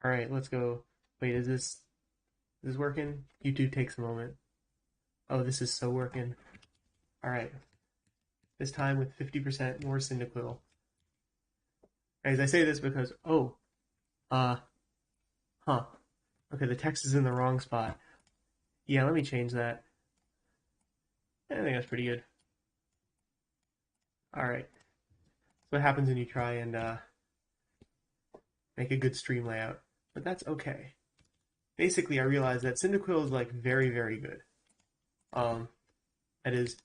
All right, let's go. Wait, is this working? YouTube takes a moment. Oh, this is so working. All right, this time with 50% more cyndaquil. As I say this because uh, huh. Okay, the text is in the wrong spot. Yeah, let me change that. I think that's pretty good. All right, so what happens when you try and make a good stream layout? But that's okay. Basically, I realized that cyndaquil is like very, very good. Um, that is,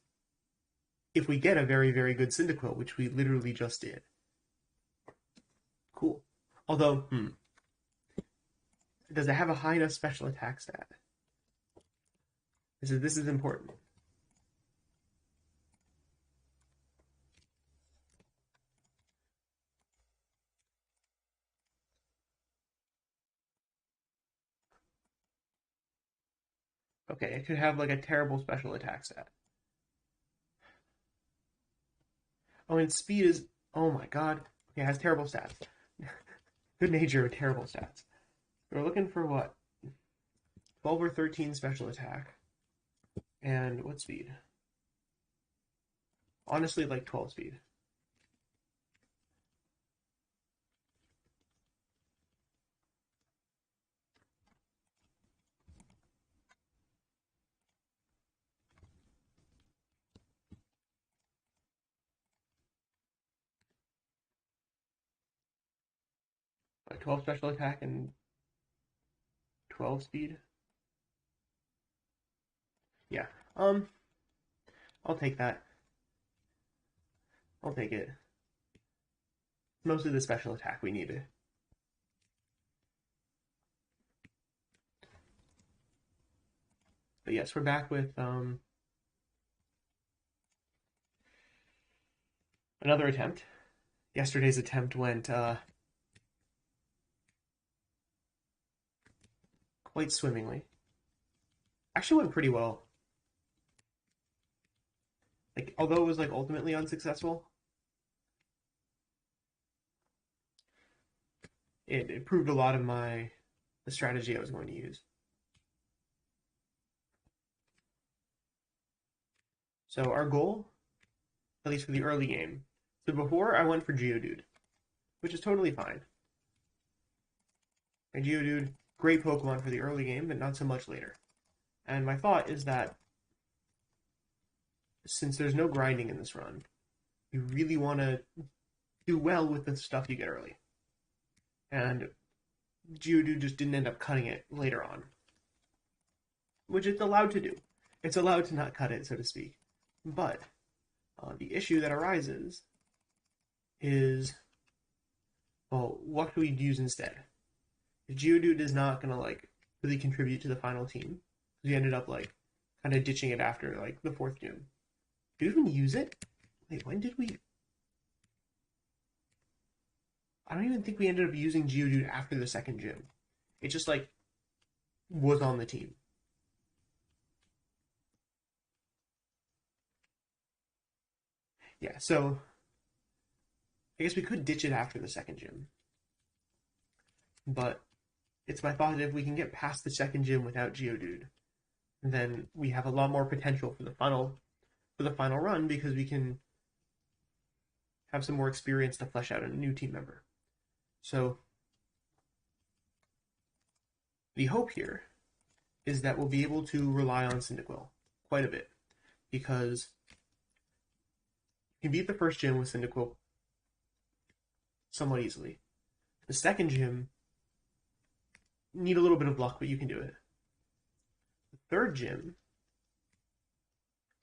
if we get a very, very good cyndaquil, which we literally just did. Cool. Although, does it have a high enough special attack stat? This is important. Okay, it could have like a terrible special attack stat. Oh, and speed is, oh my god. Okay, it has terrible stats. Good nature, terrible stats. We're looking for what? 12 or 13 special attack. And what speed? Honestly, like 12 speed. Like 12 special attack and 12 speed. Yeah. Um, I'll take that. I'll take it. Mostly the special attack we needed. But yes, we're back with another attempt. Yesterday's attempt went quite swimmingly. Actually went pretty well. Like although it was like ultimately unsuccessful, it proved a lot of the strategy I was going to use. So our goal, at least for the early game. So before I went for Geodude, which is totally fine. And Geodude, great Pokemon for the early game, but not so much later. And my thought is that since there's no grinding in this run, you really want to do well with the stuff you get early. And Geodude just didn't end up cutting it later on, which it's allowed to do. It's allowed to not cut it, so to speak. But the issue that arises is, well, what do we use instead? If Geodude is not gonna like really contribute to the final team, we ended up like kind of ditching it after like the fourth gym. Do we even use it? Wait, when did we? I don't even think we ended up using Geodude after the second gym. It just like was on the team. Yeah, so I guess we could ditch it after the second gym, but it's my thought that if we can get past the second gym without Geodude, then we have a lot more potential for the final run because we can have some more experience to flesh out a new team member. So the hope here is that we'll be able to rely on Cyndaquil quite a bit because you can beat the first gym with Cyndaquil somewhat easily. The second gym need a little bit of luck, but you can do it. The third gym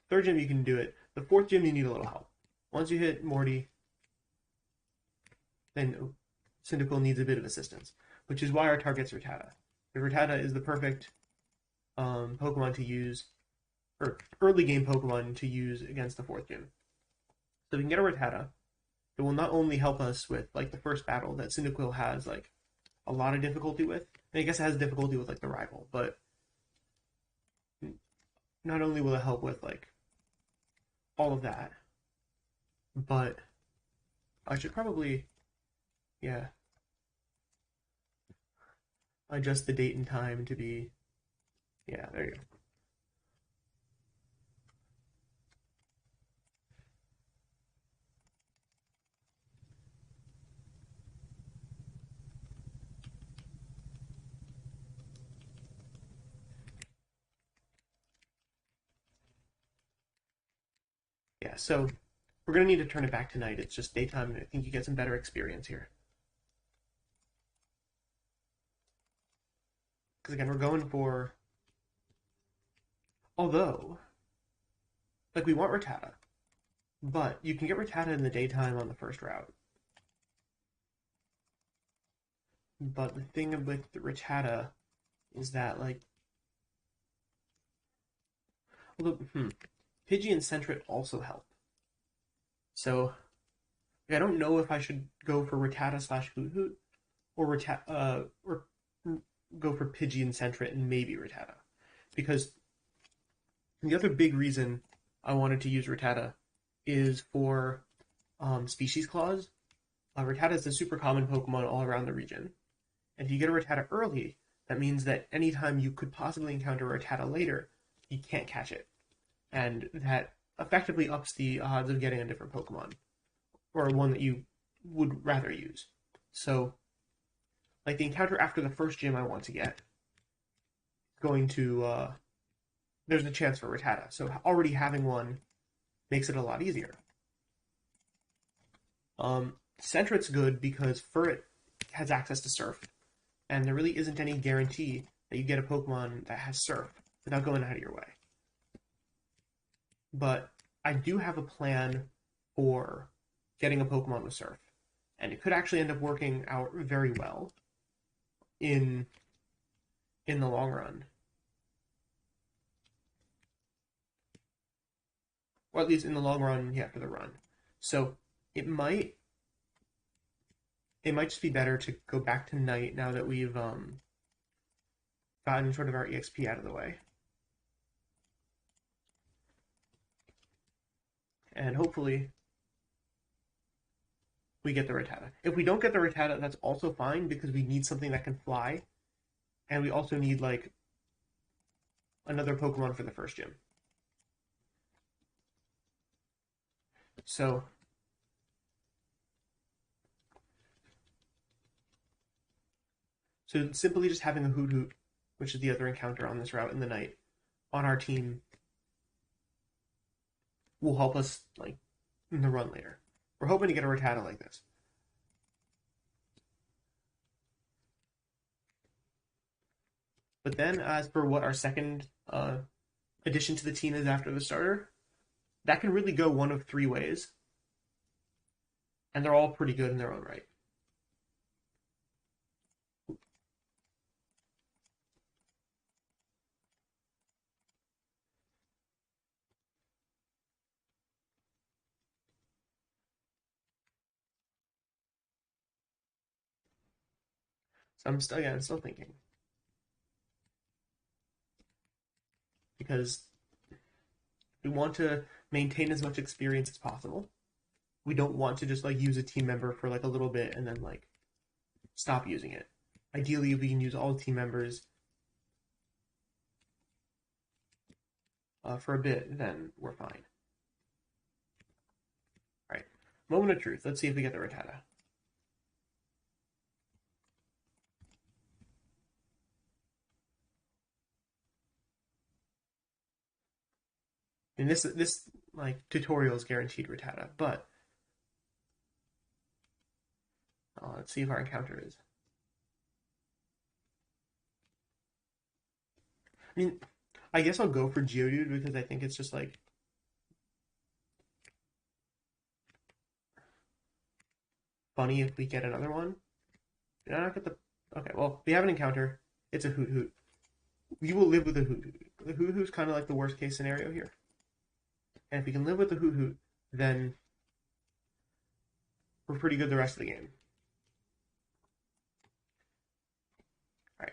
you can do it. The fourth gym you need a little help. Once you hit Morty, then Cyndaquil needs a bit of assistance, which is why our target's Rattata. The Rattata is the perfect Pokemon to use, or early game Pokemon to use against the fourth gym. So we can get a Rattata. It will not only help us with like the first battle that Cyndaquil has like a lot of difficulty with. And I guess it has difficulty with like the rival, but not only will it help with like all of that, but I should probably, yeah. adjust the date and time to be, yeah, there you go. Yeah, so we're going to need to turn it back to night. It's just daytime, and I think you get some better experience here. Because again, we're going for, although, like we want Rattata, but you can get Rattata in the daytime on the first route. But the thing with Rattata is that, like, although, Pidgey and Sentret also help. So, like, I don't know if I should go for Rattata slash Hoot Hoot or or go for Pidgey and Sentret and maybe Rattata. Because the other big reason I wanted to use Rattata is for Species Clause. Rattata is a super common Pokemon all around the region. And if you get a Rattata early, that means that anytime you could possibly encounter a Rattata later, you can't catch it. And that effectively ups the odds of getting a different Pokemon, or one that you would rather use. So, like the encounter after the first gym I want to get, going to, there's a chance for Rattata. So already having one makes it a lot easier. Sentret's good because Furret has access to Surf, and there really isn't any guarantee that you get a Pokemon that has Surf without going out of your way. But I do have a plan for getting a Pokemon with Surf, and it could actually end up working out very well in the long run, or at least in the long run, yeah, for the run. So it might just be better to go back to night now that we've gotten sort of our EXP out of the way. And hopefully we get the Rattata. If we don't get the Rattata, that's also fine because we need something that can fly. And we also need, like, another Pokemon for the first gym. So simply just having a Hoot Hoot, which is the other encounter on this route in the night, on our team will help us, like, in the run later. We're hoping to get a Rattata like this. But then, as for what our second addition to the team is after the starter, that can really go one of three ways. And they're all pretty good in their own right. So I'm still thinking. Because we want to maintain as much experience as possible. We don't want to just, like, use a team member for, like, a little bit and then, like, stop using it. Ideally, if we can use all team members for a bit, then we're fine. All right, moment of truth. Let's see if we get the Rattata. And this like tutorial is guaranteed Rattata, but let's see if our encounter is. I mean, I guess I'll go for Geodude because I think it's just, like, funny if we get another one. Did I not get the? Okay, well, we have an encounter. It's a Hoot Hoot. We will live with the Hoot Hoot. The Hoot Hoot's kind of like the worst case scenario here. And if we can live with the Hoot Hoot, then we're pretty good the rest of the game. Alright,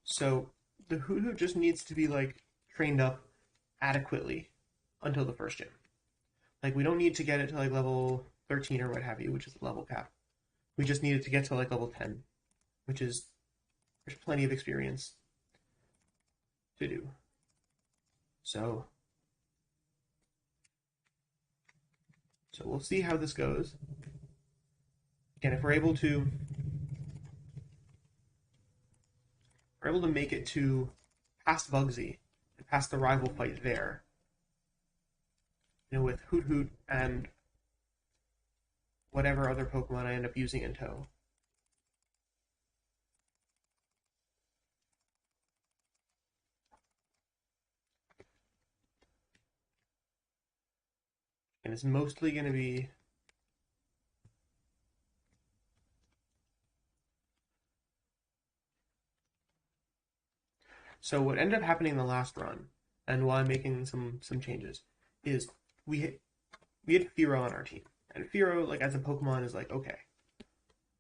so the Hoot Hoot just needs to be, like, trained up adequately until the first gym. Like, we don't need to get it to, like, level 13 or what have you, which is the level cap. We just need it to get to, like, level 10, which is There's plenty of experience to do. So, so we'll see how this goes. Again, if we're able to make it to past Bugsy and past the rival fight there, with Hoot Hoot and whatever other Pokemon I end up using in tow. And it's mostly going to be so what ended up happening in the last run, and why I'm making some changes, is we had Fearow on our team, and Fearow, like as a Pokemon, is like okay,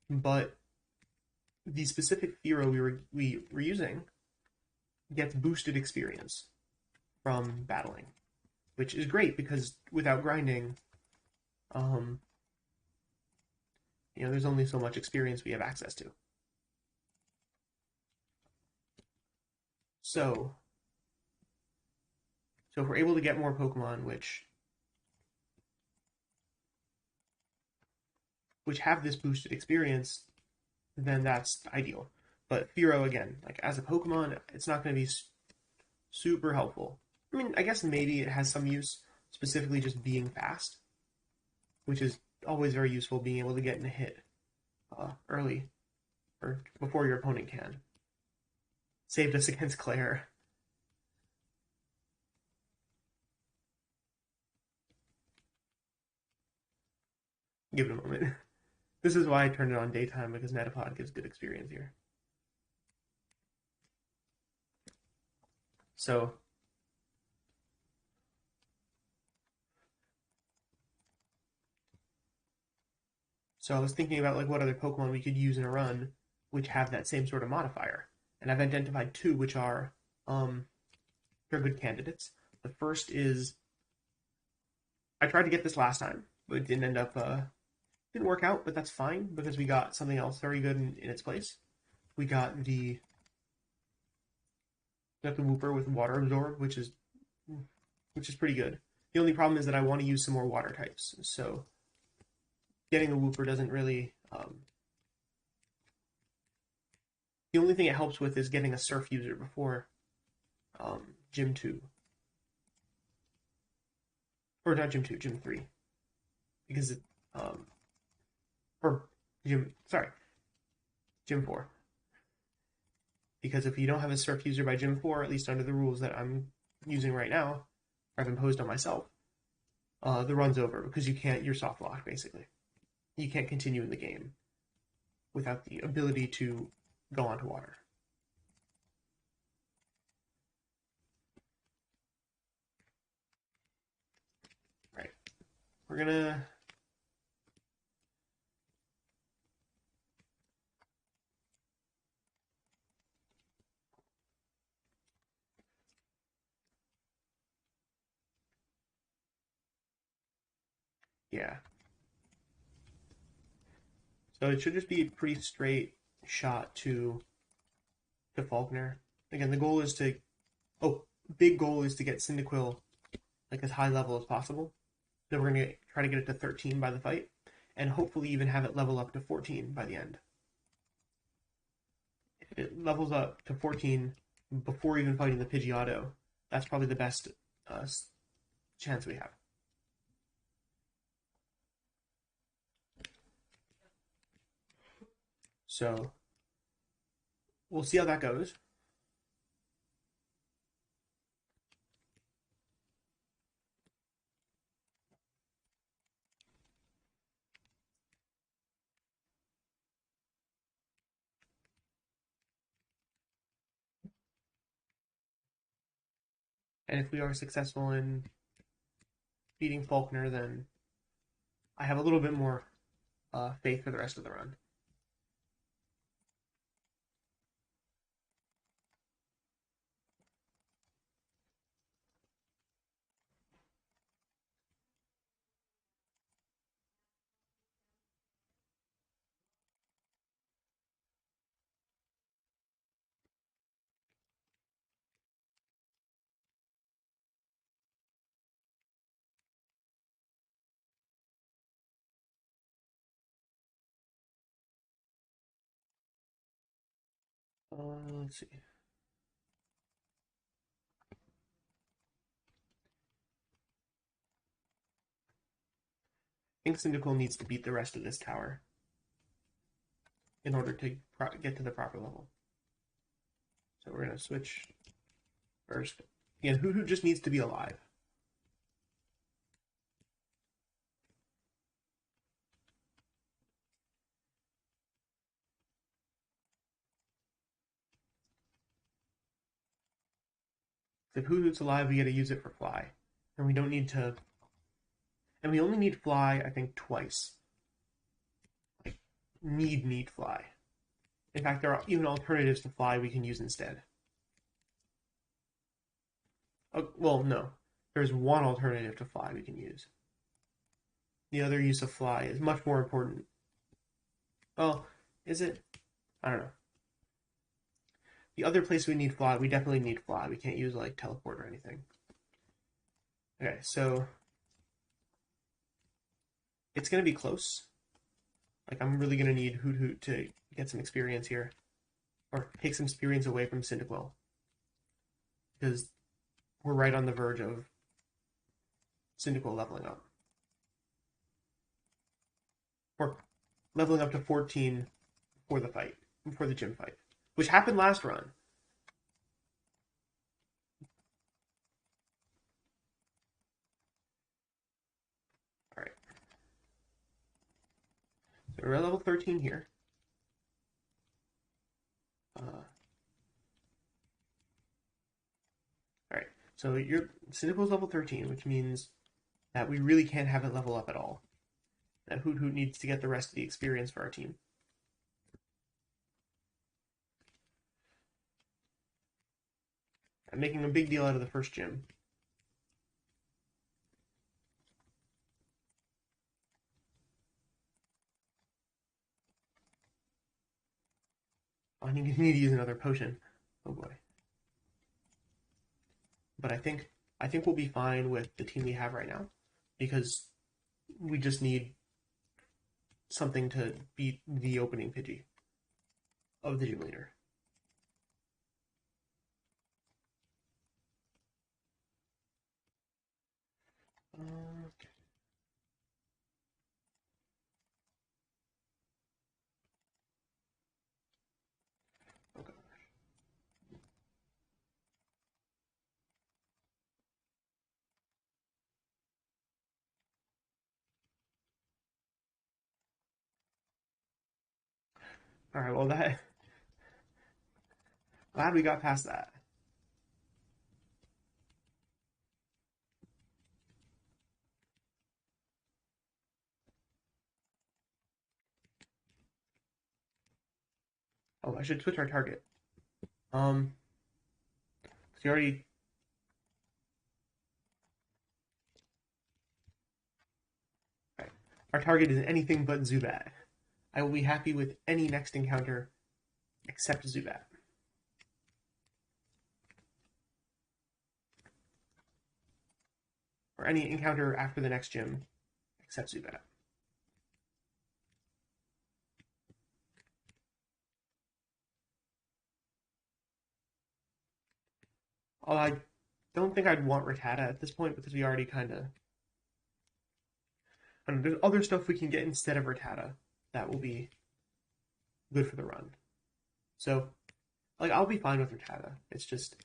but the specific Fearow we were using gets boosted experience from battling, which is great because without grinding, um, there's only so much experience we have access to. So, so if we're able to get more Pokemon, which have this boosted experience, then that's ideal. But Fearow, again, like as a Pokemon, it's not going to be super helpful. I mean, I guess maybe it has some use, specifically just being fast, which is always very useful, being able to get in a hit early or before your opponent can. Saved us against Claire. Give it a moment. This is why I turned it on daytime, because Metapod gives good experience here. So, so I was thinking about like what other Pokemon we could use in a run, which have that same sort of modifier, and I've identified two, which are they're good candidates. The first is I tried to get this last time, but it didn't work out, but that's fine because we got something else very good in its place. We got the Wooper with Water Absorb, which is pretty good. The only problem is that I want to use some more water types, so getting a Wooper doesn't really. The only thing it helps with is getting a Surf user before Gym 2. Or not Gym 2, Gym 3. Because it. Or Gym 4. Because if you don't have a Surf user by Gym 4, at least under the rules that I'm using right now, or I've imposed on myself, the run's over because you're soft locked basically. You can't continue in the game without the ability to go onto water. Right. We're gonna. Yeah. So it should just be a pretty straight shot to Faulkner. Again, the goal is to. Oh, big goal is to get Cyndaquil like as high level as possible. Then we're gonna try to get it to 13 by the fight, and hopefully even have it level up to 14 by the end. If it levels up to 14 before even fighting the Pidgeotto, that's probably the best uh, chance we have. So we'll see how that goes. And if we are successful in beating Faulkner, then I have a little bit more faith for the rest of the run. Let's see. I think cyndaquil needs to beat the rest of this tower in order to get to the proper level. So we're going to switch first. Again, Hoothoot just needs to be alive. If Hoothoot's alive, we got to use it for fly. And we don't need to... And we only need fly, I think, twice. Like, need fly. In fact, there are even alternatives to fly we can use instead. Oh, well, no. There's one alternative to fly we can use. The other use of fly is much more important. Well, is it? I don't know. The other place we need fly, we definitely need fly. We can't use, like, teleport or anything. Okay, so... It's going to be close. Like, I'm really going to need Hoothoot to get some experience here. Or take some experience away from Cyndaquil. Because we're right on the verge of Cyndaquil leveling up. Or leveling up to 14 for the fight, for the gym fight. Which happened last run. Alright. So we're at level 13 here. Alright, so your Cyndaquil's level 13, which means that we really can't have it level up at all. That Hoothoot needs to get the rest of the experience for our team. I'm making a big deal out of the first gym. I need to use another potion. Oh boy. But I think we'll be fine with the team we have right now, because we just need something to beat the opening Pidgey of the gym leader. Okay. Okay. All right. Well, that glad we got past that. Oh, I should switch our target. Um, so you already. Right. Our target is anything but Zubat. I will be happy with any next encounter except Zubat. Or any encounter after the next gym except Zubat. Although I don't think I'd want Rattata at this point because we already kind of. There's other stuff we can get instead of Rattata that will be good for the run. So, like, I'll be fine with Rattata. It's just.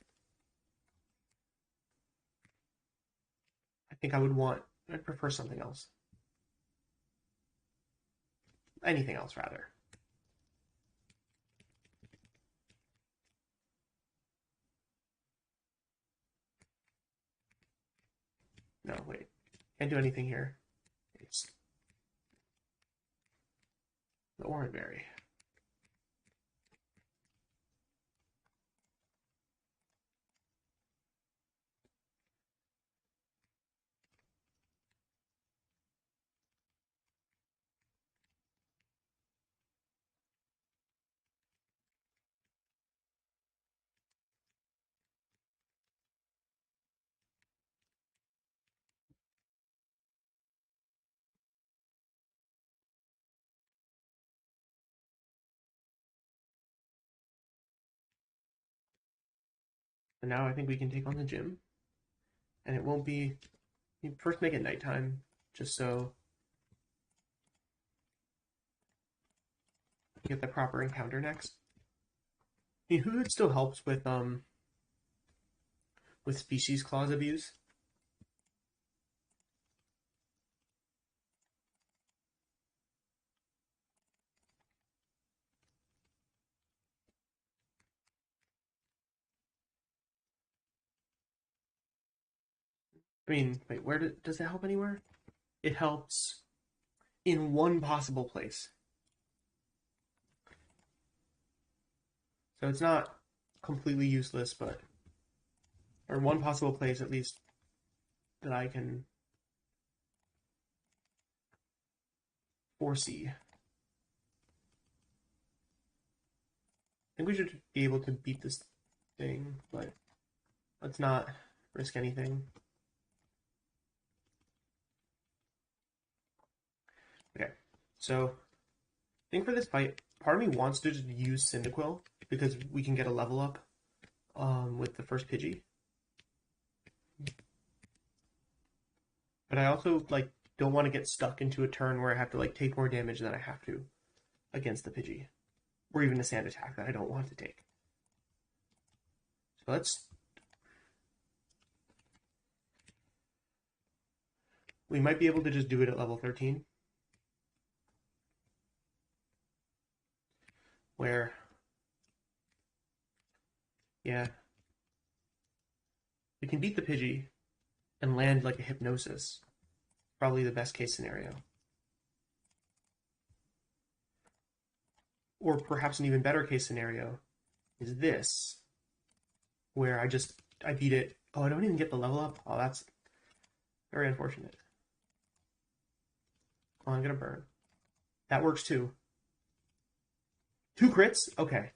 I think I'd prefer something else. Anything else, rather. No, wait. Can't do anything here. It's the orange berry. So now I think we can take on the gym. And it won't be... You first make it nighttime, just so you get the proper encounter next. I mean, Hood still helps with species clause abuse. I mean, wait, does it help anywhere? It helps in one possible place. So it's not completely useless, but or one possible place at least that I can foresee. I think we should be able to beat this thing, but let's not risk anything. Okay, so I think for this fight, part of me wants to just use Cyndaquil because we can get a level up with the first Pidgey. But I also like don't want to get stuck into a turn where I have to like take more damage than I have to against the Pidgey, or even a sand attack that I don't want to take. So we might be able to just do it at level 13, where yeah, we can beat the Pidgey and land like a hypnosis. Probably the best case scenario. Or perhaps an even better case scenario is this, where I beat it. Oh, I don't even get the level up. Oh, that's very unfortunate. Oh, I'm gonna burn. That works too. 2 crits? Okay.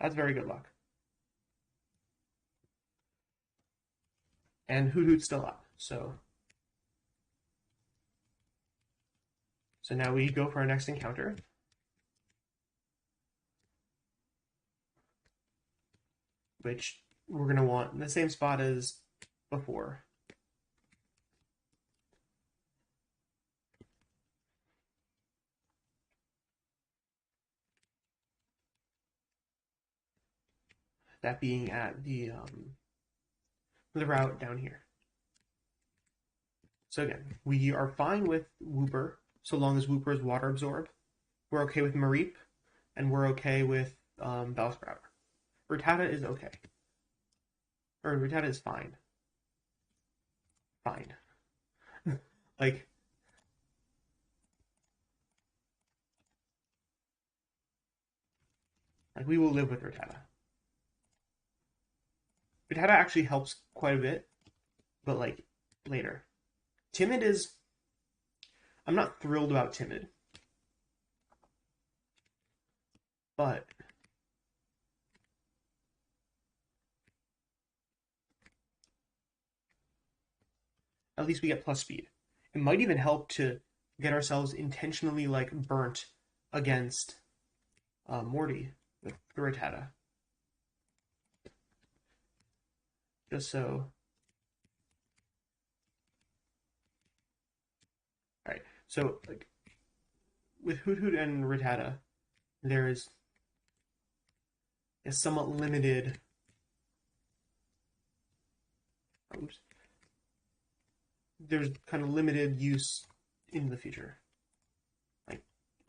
That's very good luck. And Hoot Hoot's still up, so now we go for our next encounter. Which we're going to want in the same spot as before. That being at the route down here. So again, we are fine with Wooper, so long as Wooper is water absorb. We're okay with Mareep, and we're okay with Bellsprout. Rattata is okay. Or Rattata is fine. Fine. Like, we will live with Rattata. Rattata actually helps quite a bit, but like later. Timid is... I'm not thrilled about Timid. But at least we get plus speed. It might even help to get ourselves intentionally like burnt against Morty with Rattata. Just so. Alright, so like with Hoot Hoot and Rattata, there is a somewhat limited. Oops. There's kind of limited use in the future. Like,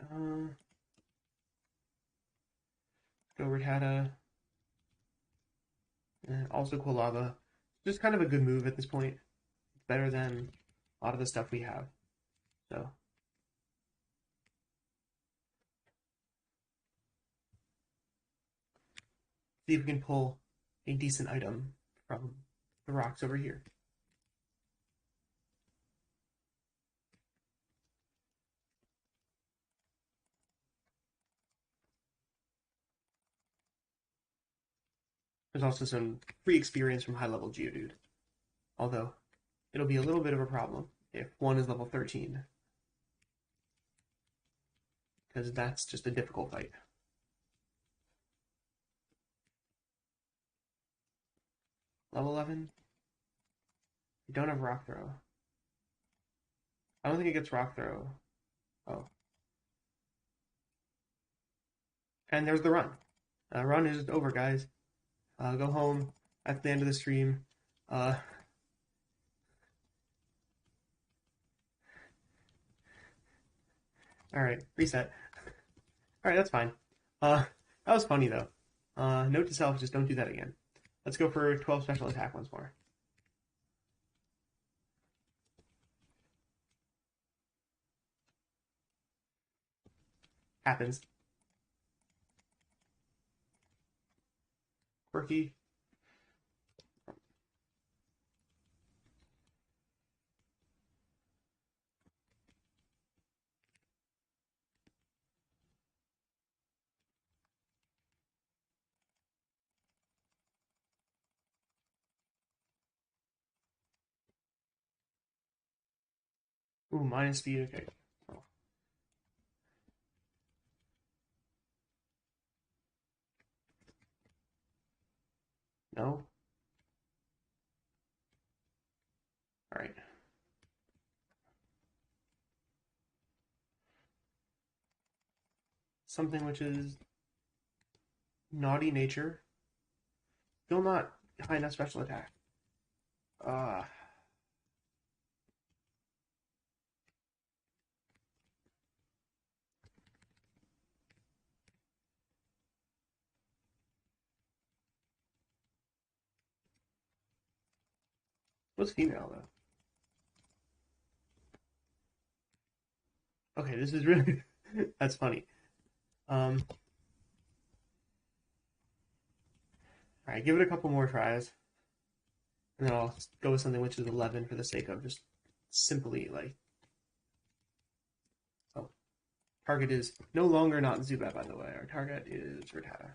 go Rattata. Also Quilava. Just kind of a good move at this point. It's better than a lot of the stuff we have. So. See if we can pull a decent item from the rocks over here. There's also some free experience from high-level Geodude. Although, it'll be a little bit of a problem if one is level 13. Because that's just a difficult fight. Level 11? We don't have rock throw. I don't think it gets rock throw. Oh. And there's the run. Run is over, guys. Go home at the end of the stream. Uh, Alright, reset. Alright, that's fine. That was funny, though. Note to self, just don't do that again. Let's go for 12 special attack once more. Happens. Quirky. Ooh, minus speed, okay. Oh. No? Alright. Something which is naughty nature. Still not high enough special attack. Uh, what's female, though? Okay, this is really... That's funny. Alright, give it a couple more tries. And then I'll go with something which is 11 for the sake of just simply, like... Oh. Target is no longer not Zubat, by the way. Our target is Rattata.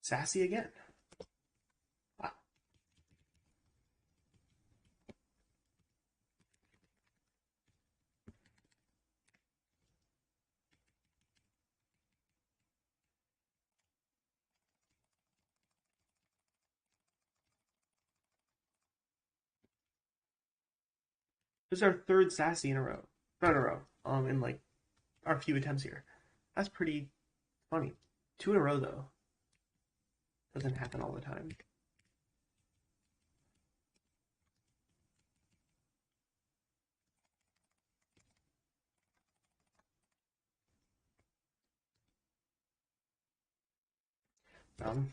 Sassy again. Wow. This is our third Sassy in a row. Not in a row. In like our few attempts here. That's pretty funny. 2 in a row, though. Doesn't happen all the time.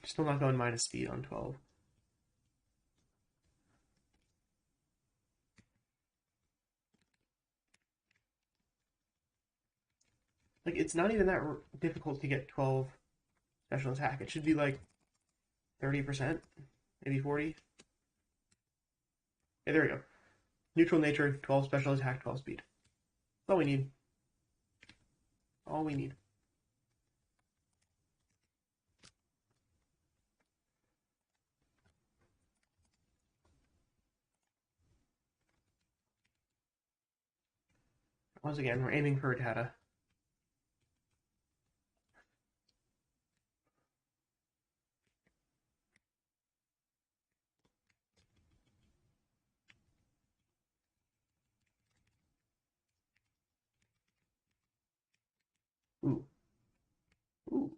Still not going minus speed on 12. Like, it's not even that difficult to get 12 special attack. It should be like 30%, maybe 40. Yeah, there we go. Neutral nature, 12 special attack, 12 speed. That's all we need. All we need. Once again, we're aiming for Rattata. Ooh. Ooh.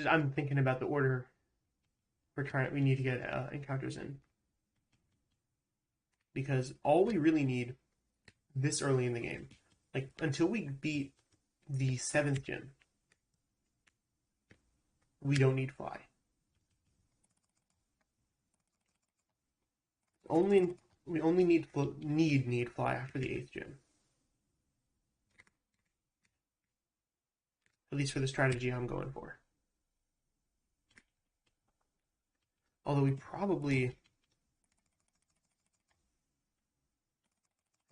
I'm thinking about the order we need to get encounters in. Because all we really need this early in the game, like until we beat the 7th gym, we don't need fly. We only need fly after the 8th gym. At least for the strategy I'm going for. Although we probably...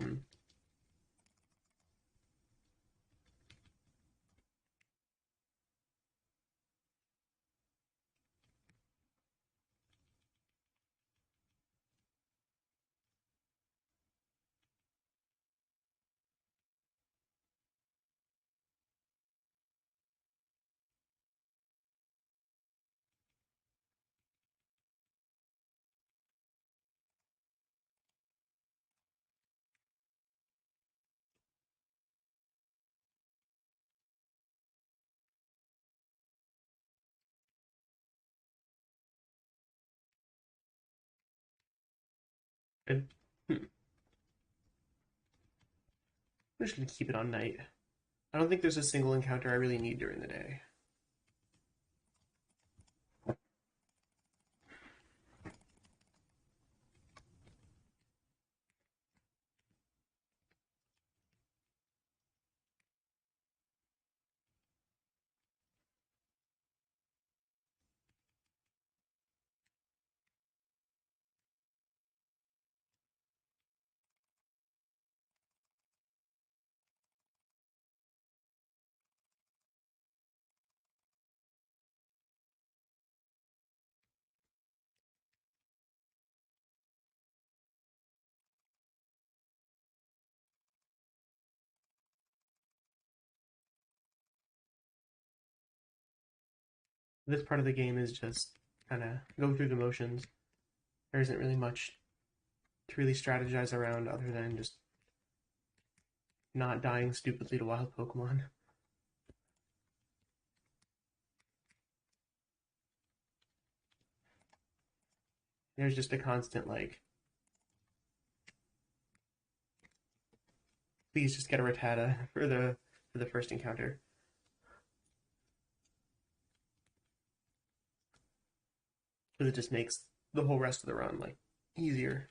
Hmm. Good. Hmm. I'm just going to keep it on night. I don't think there's a single encounter I really need during the day. This part of the game is just kind of go through the motions. There isn't really much to really strategize around other than just not dying stupidly to wild Pokemon. There's just a constant like, please just get a Rattata for the first encounter. Because it just makes the whole rest of the run like easier.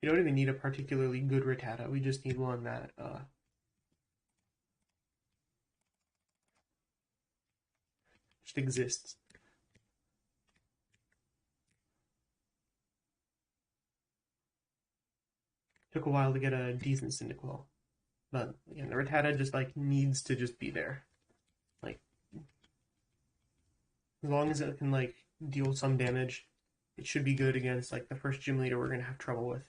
You don't even need a particularly good Rattata. We just need one that just exists. Took a while to get a decent Cyndaquil, but yeah, the Rattata just like needs to just be there. Like as long as it can like deal some damage, it should be good against like the first gym leader we're gonna have trouble with,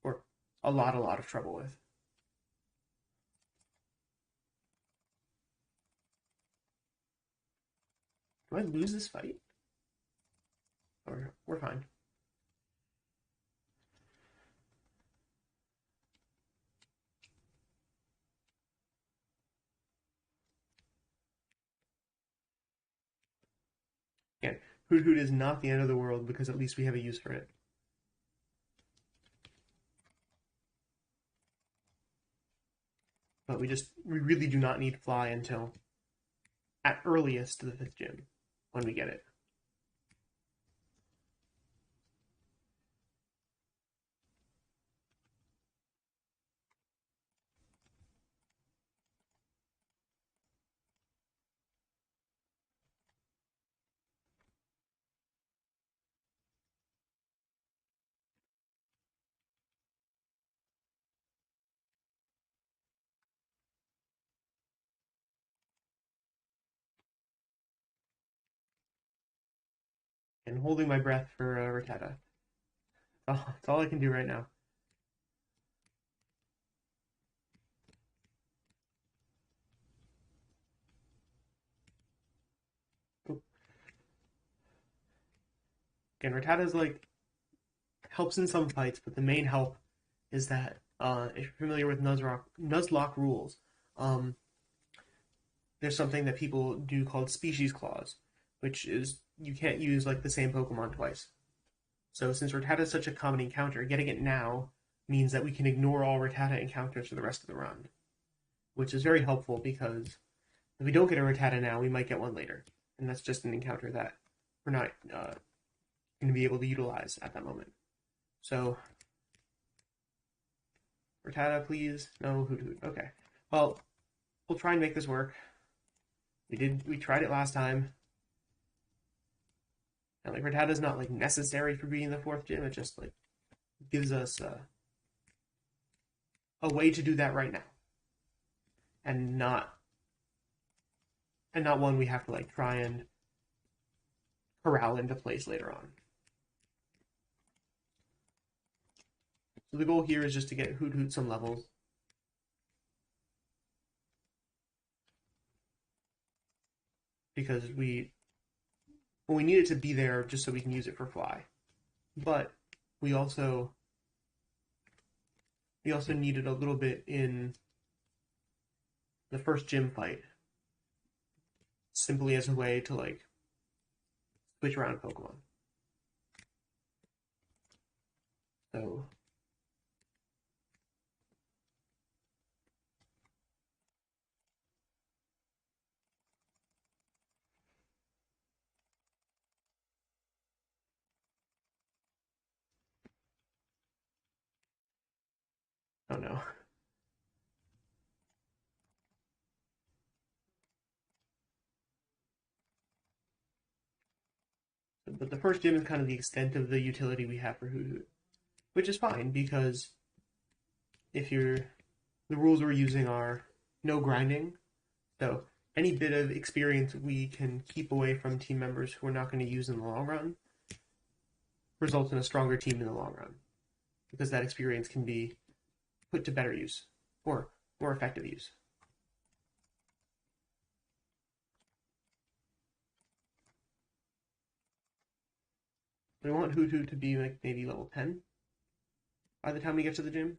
or a lot of trouble with. Do I lose this fight? Or we're fine. Yeah, Hoot Hoot is not the end of the world because at least we have a use for it. But we really do not need Fly until at earliest the fifth gym when we get it. And holding my breath for Rattata. Oh, that's all I can do right now. Again, Rattata's like helps in some fights, but the main help is that if you're familiar with Nuzlocke rules, um, there's something that people do called species clause, which is you can't use like the same Pokemon twice. So since Rattata is such a common encounter, getting it now means that we can ignore all Rattata encounters for the rest of the run, which is very helpful because if we don't get a Rattata now, we might get one later, and that's just an encounter that we're not going to be able to utilize at that moment. So, Rattata, please. No, Hoot Hoot. Okay. Well, we'll try and make this work. We tried it last time. And like Rattata's not like necessary for beating the fourth gym. It just like gives us a way to do that right now, and not one we have to like try and corral into place later on. So the goal here is just to get Hoot Hoot some levels. Because we need it to be there just so we can use it for fly. But we also need it a little bit in the first gym fight. Simply as a way to like switch around Pokemon. So oh no. But the first gym is kind of the extent of the utility we have for Hoot Hoot, which is fine because if you're the rules we're using are no grinding, so any bit of experience we can keep away from team members who are not going to use in the long run results in a stronger team in the long run, because that experience can be put to better use or more effective use. We want Hoot Hoot to be like maybe level 10 by the time we get to the gym.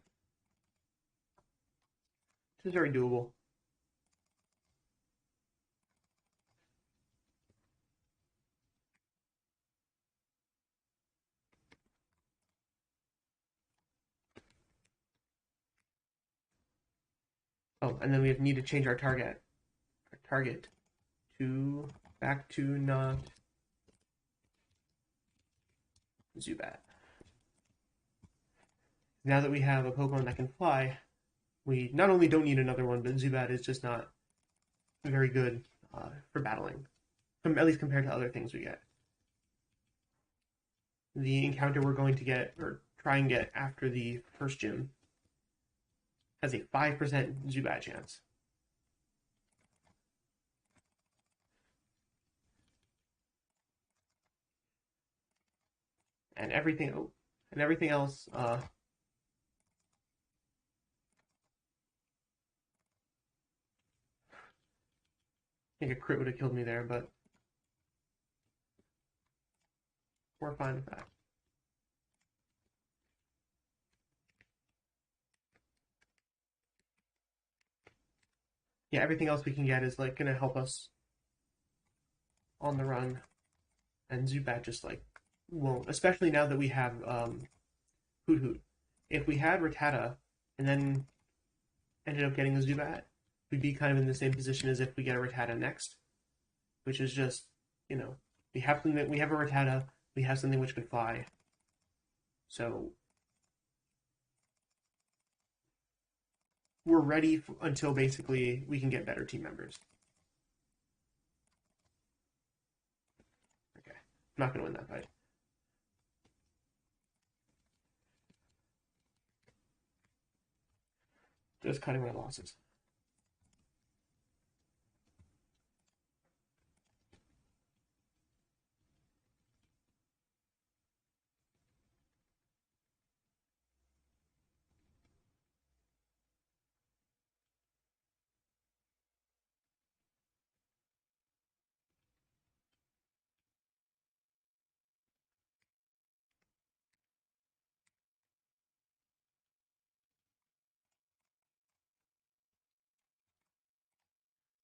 This is very doable. Oh, and then we need to change our target. Our target to back to not Zubat. Now that we have a Pokemon that can fly, we not only don't need another one, but Zubat is just not very good for battling, at least compared to other things we get. The encounter we're going to get, or try and get after the first gym, has a 5% Zubat chance. And everything else, I think a crit would have killed me there, but we're fine with that. Yeah, everything else we can get is like gonna help us on the run, and Zubat just like won't. Especially now that we have Hoot Hoot. If we had Rattata and then ended up getting a Zubat, we'd be kind of in the same position as if we get a Rattata next, which is just we have a Rattata, we have something which can fly, so we're ready until basically we can get better team members. Okay, I'm not gonna win that fight. Just cutting my losses.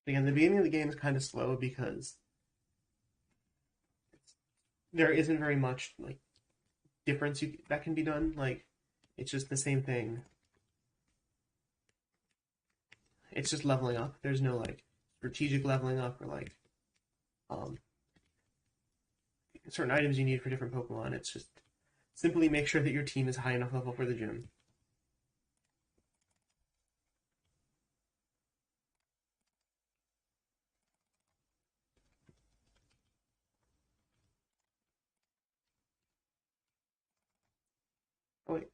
Again, the beginning of the game is kind of slow because there isn't very much like difference that can be done. Like it's just the same thing. It's just leveling up. There's no like strategic leveling up or like um, certain items you need for different Pokemon. It's just Simply make sure that your team is high enough level for the gym. Oh, wait.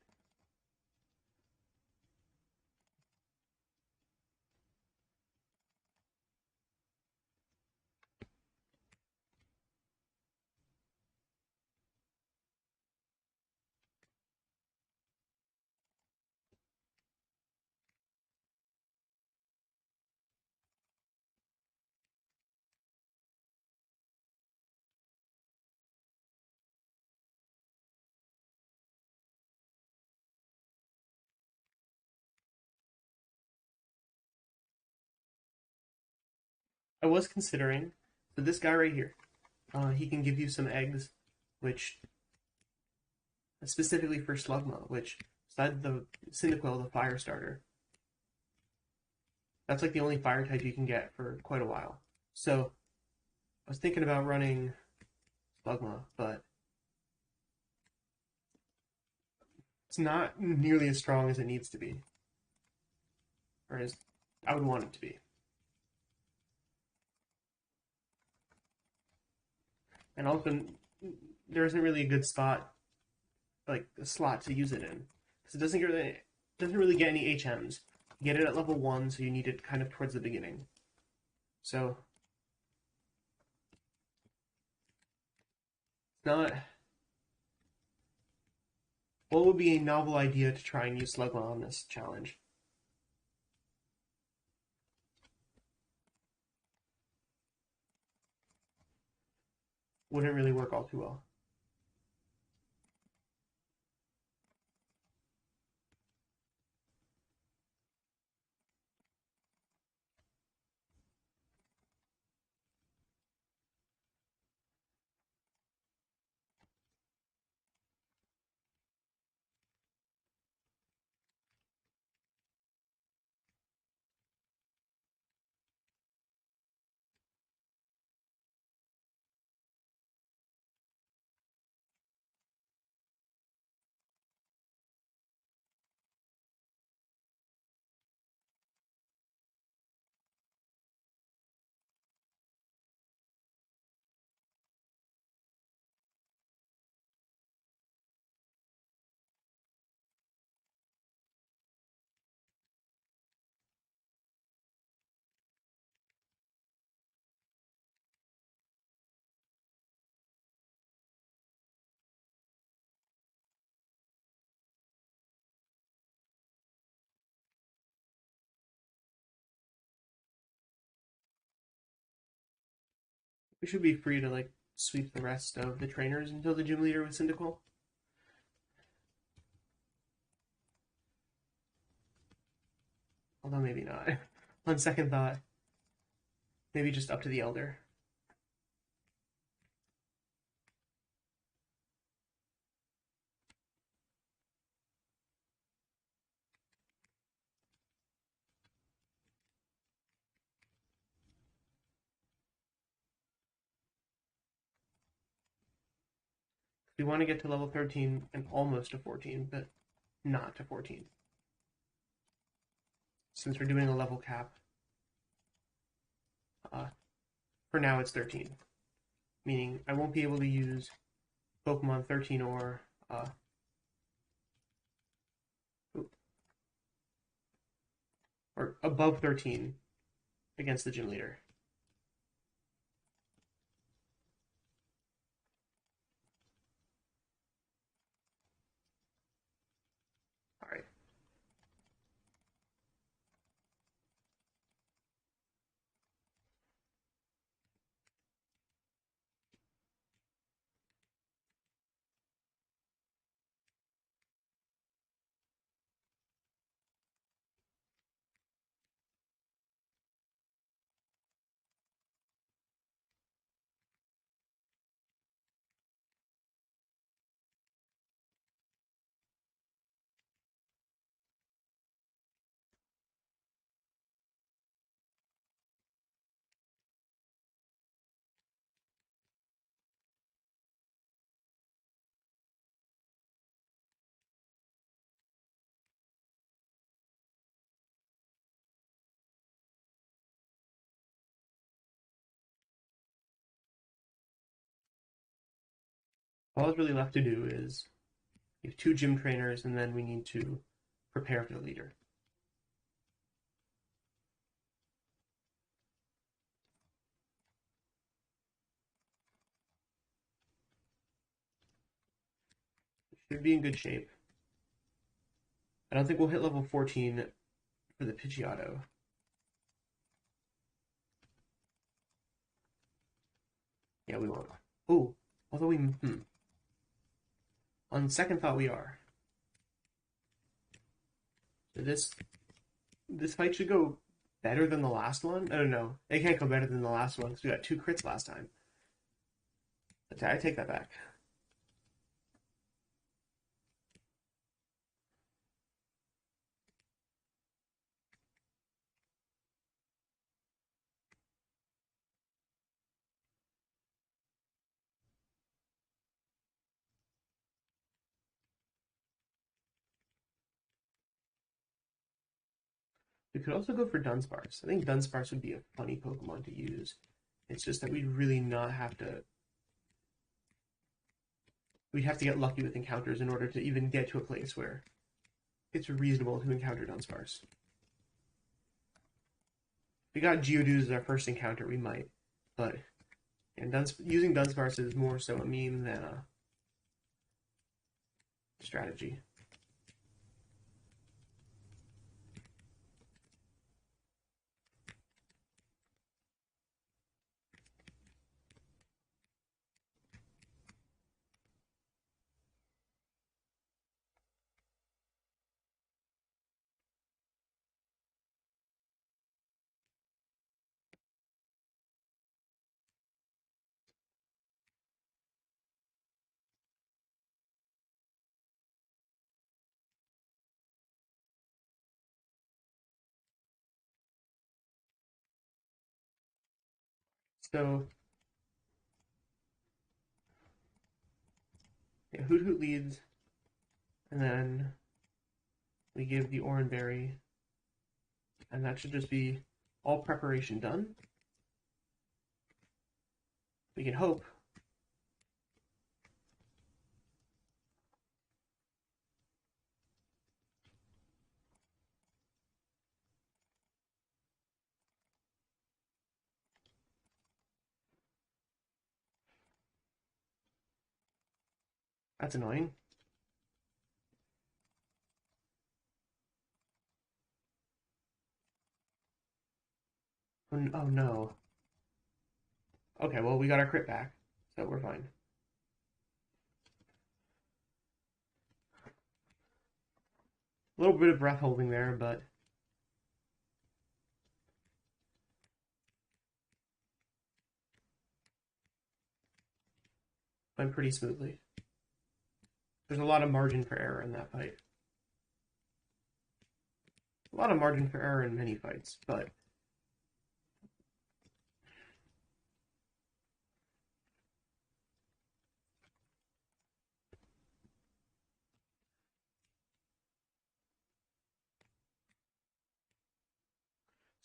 I was considering, so this guy right here, he can give you some eggs, which specifically for Slugma, which besides the Cyndaquil, the fire starter, that's like the only fire type you can get for quite a while. So I was thinking about running Slugma, but it's not nearly as strong as it needs to be, or as I would want it to be. And also, there isn't really a good spot, like a slot to use it in, because doesn't really get any HMs. You get it at level 1, so you need it kind of towards the beginning. So it's not. What would be a novel idea to try and use Slugma on this challenge? Wouldn't really work all too well. We should be free to like sweep the rest of the trainers until the gym leader with Cyndaquil. Although maybe not. On second thought, maybe just up to the elder. We want to get to level 13 and almost to 14, but not to 14. Since we're doing a level cap, uh, for now it's 13. Meaning I won't be able to use Pokemon 13 or above 13 against the gym leader. All right. All that's really left to do is we have 2 gym trainers, and then we need to prepare for the leader. Should be in good shape. I don't think we'll hit level 14 for the Pidgeotto. Yeah, we won't. Oh, although on second thought we are. So this fight should go better than the last one. I don't know. It can't go better than the last one because we got 2 crits last time. Okay, I take that back. We could also go for Dunsparce. I think Dunsparce would be a funny Pokemon to use. It's just that we'd really not have to. We'd have to get lucky with encounters in order to even get to a place where it's reasonable to encounter Dunsparce. If we got Geodude as our first encounter, we might. But using Dunsparce is more so a meme than a strategy. So, yeah, Hoot Hoot leads, and then we give the Oranberry, and that should just be all preparation done. We can hope. That's annoying. Oh no. Okay, well, we got our crit back, so we're fine. A little bit of breath holding there, but went pretty smoothly. There's a lot of margin for error in that fight. A lot of margin for error in many fights, but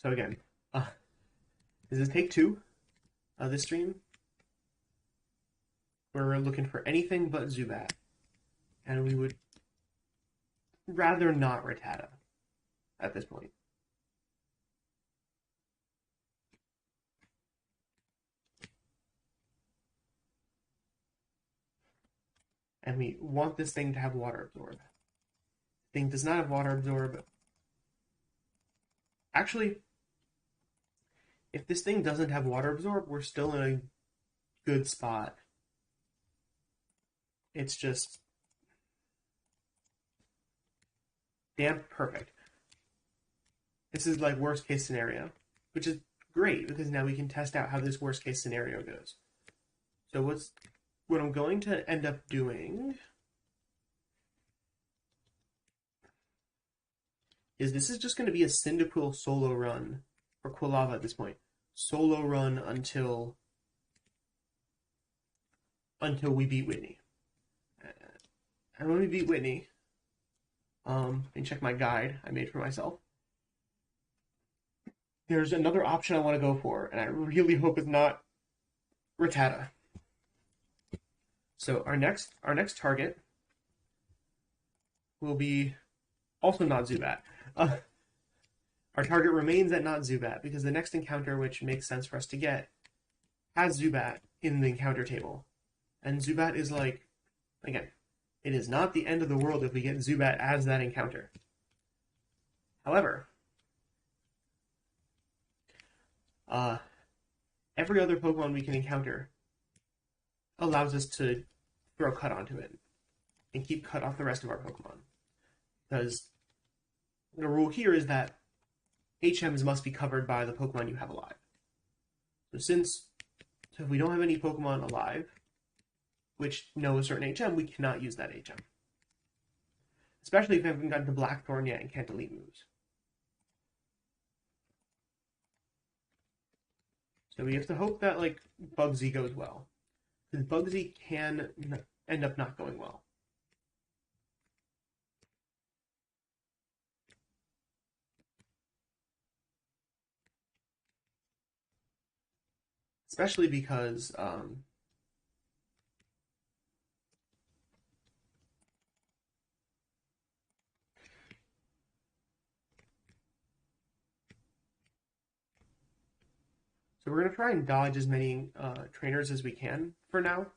so again, this is take 2 of this stream. We're looking for anything but Zubat, and we would rather not Rattata at this point. And we want this thing to have Water Absorb. Thing does not have Water Absorb. Actually, if this thing doesn't have Water Absorb, we're still in a good spot. It's just damn perfect. This is like worst case scenario, which is great because now we can test out how this worst case scenario goes. So what I'm going to end up doing is this is just going to be a Cyndaquil solo run for Quilava at this point. Solo run until we beat Whitney. And when we beat Whitney, and check my guide I made for myself. There's another option I want to go for, and I really hope it's not Rattata. So our next target will be also not Zubat. Uh, our target remains at not Zubat because the next encounter, which makes sense for us to get, has Zubat in the encounter table. And Zubat is like, again, it is not the end of the world if we get Zubat as that encounter. However, every other Pokemon we can encounter allows us to throw Cut onto it and keep Cut off the rest of our Pokemon. Because the rule here is that HMs must be covered by the Pokemon you have alive. So if we don't have any Pokemon alive which know a certain HM, we cannot use that HM. Especially if we haven't gotten to Blackthorn yet and can't delete moves. So we have to hope that like Bugsy goes well. Because Bugsy can end up not going well. Especially because so we're going to try and dodge as many trainers as we can for now.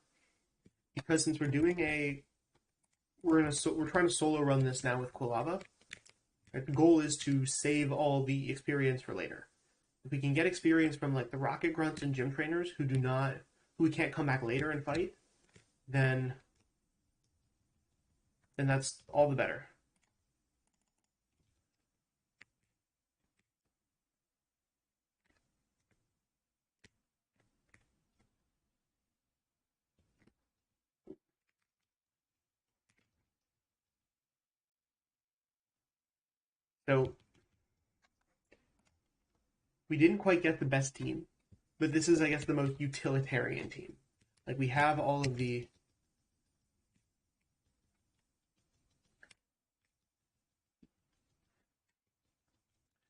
Because since we're trying to solo run this now with Quilava. Right? The goal is to save all the experience for later. If we can get experience from like the Rocket Grunts and Gym Trainers who we can't come back later and fight, then that's all the better. So we didn't quite get the best team, but this is, I guess, the most utilitarian team. Like we have all of the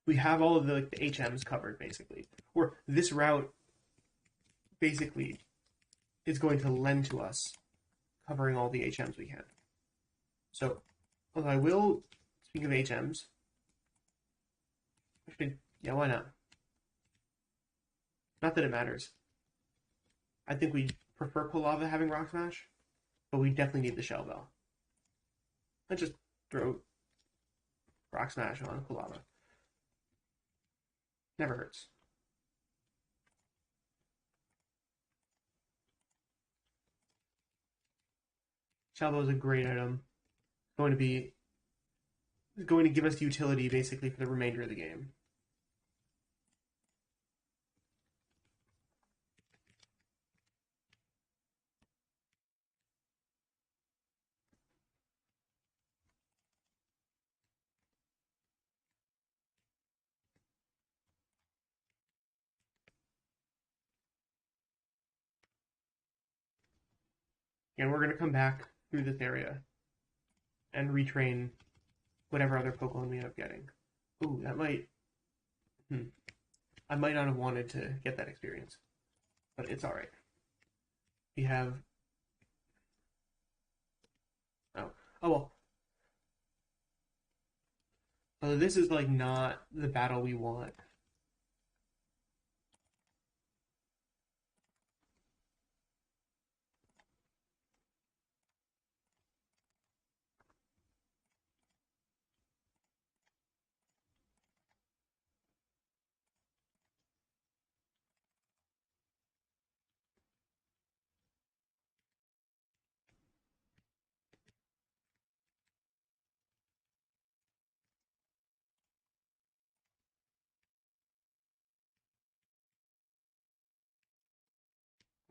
like the HMs covered basically. Or this route basically is going to lend to us covering all the HMs we can. So, although I will speak of HMs, actually, yeah, why not? Not that it matters. I think we prefer Quilava having Rock Smash, but we definitely need the Shell Bell. Let's just throw Rock Smash on Quilava. Never hurts. Shell Bell is a great item. Going to give us utility basically for the remainder of the game. And we're going to come back through this area and retrain whatever other Pokemon we end up getting. Ooh, that might... I might not have wanted to get that experience, but it's alright. We have... Oh well. This is like not the battle we want.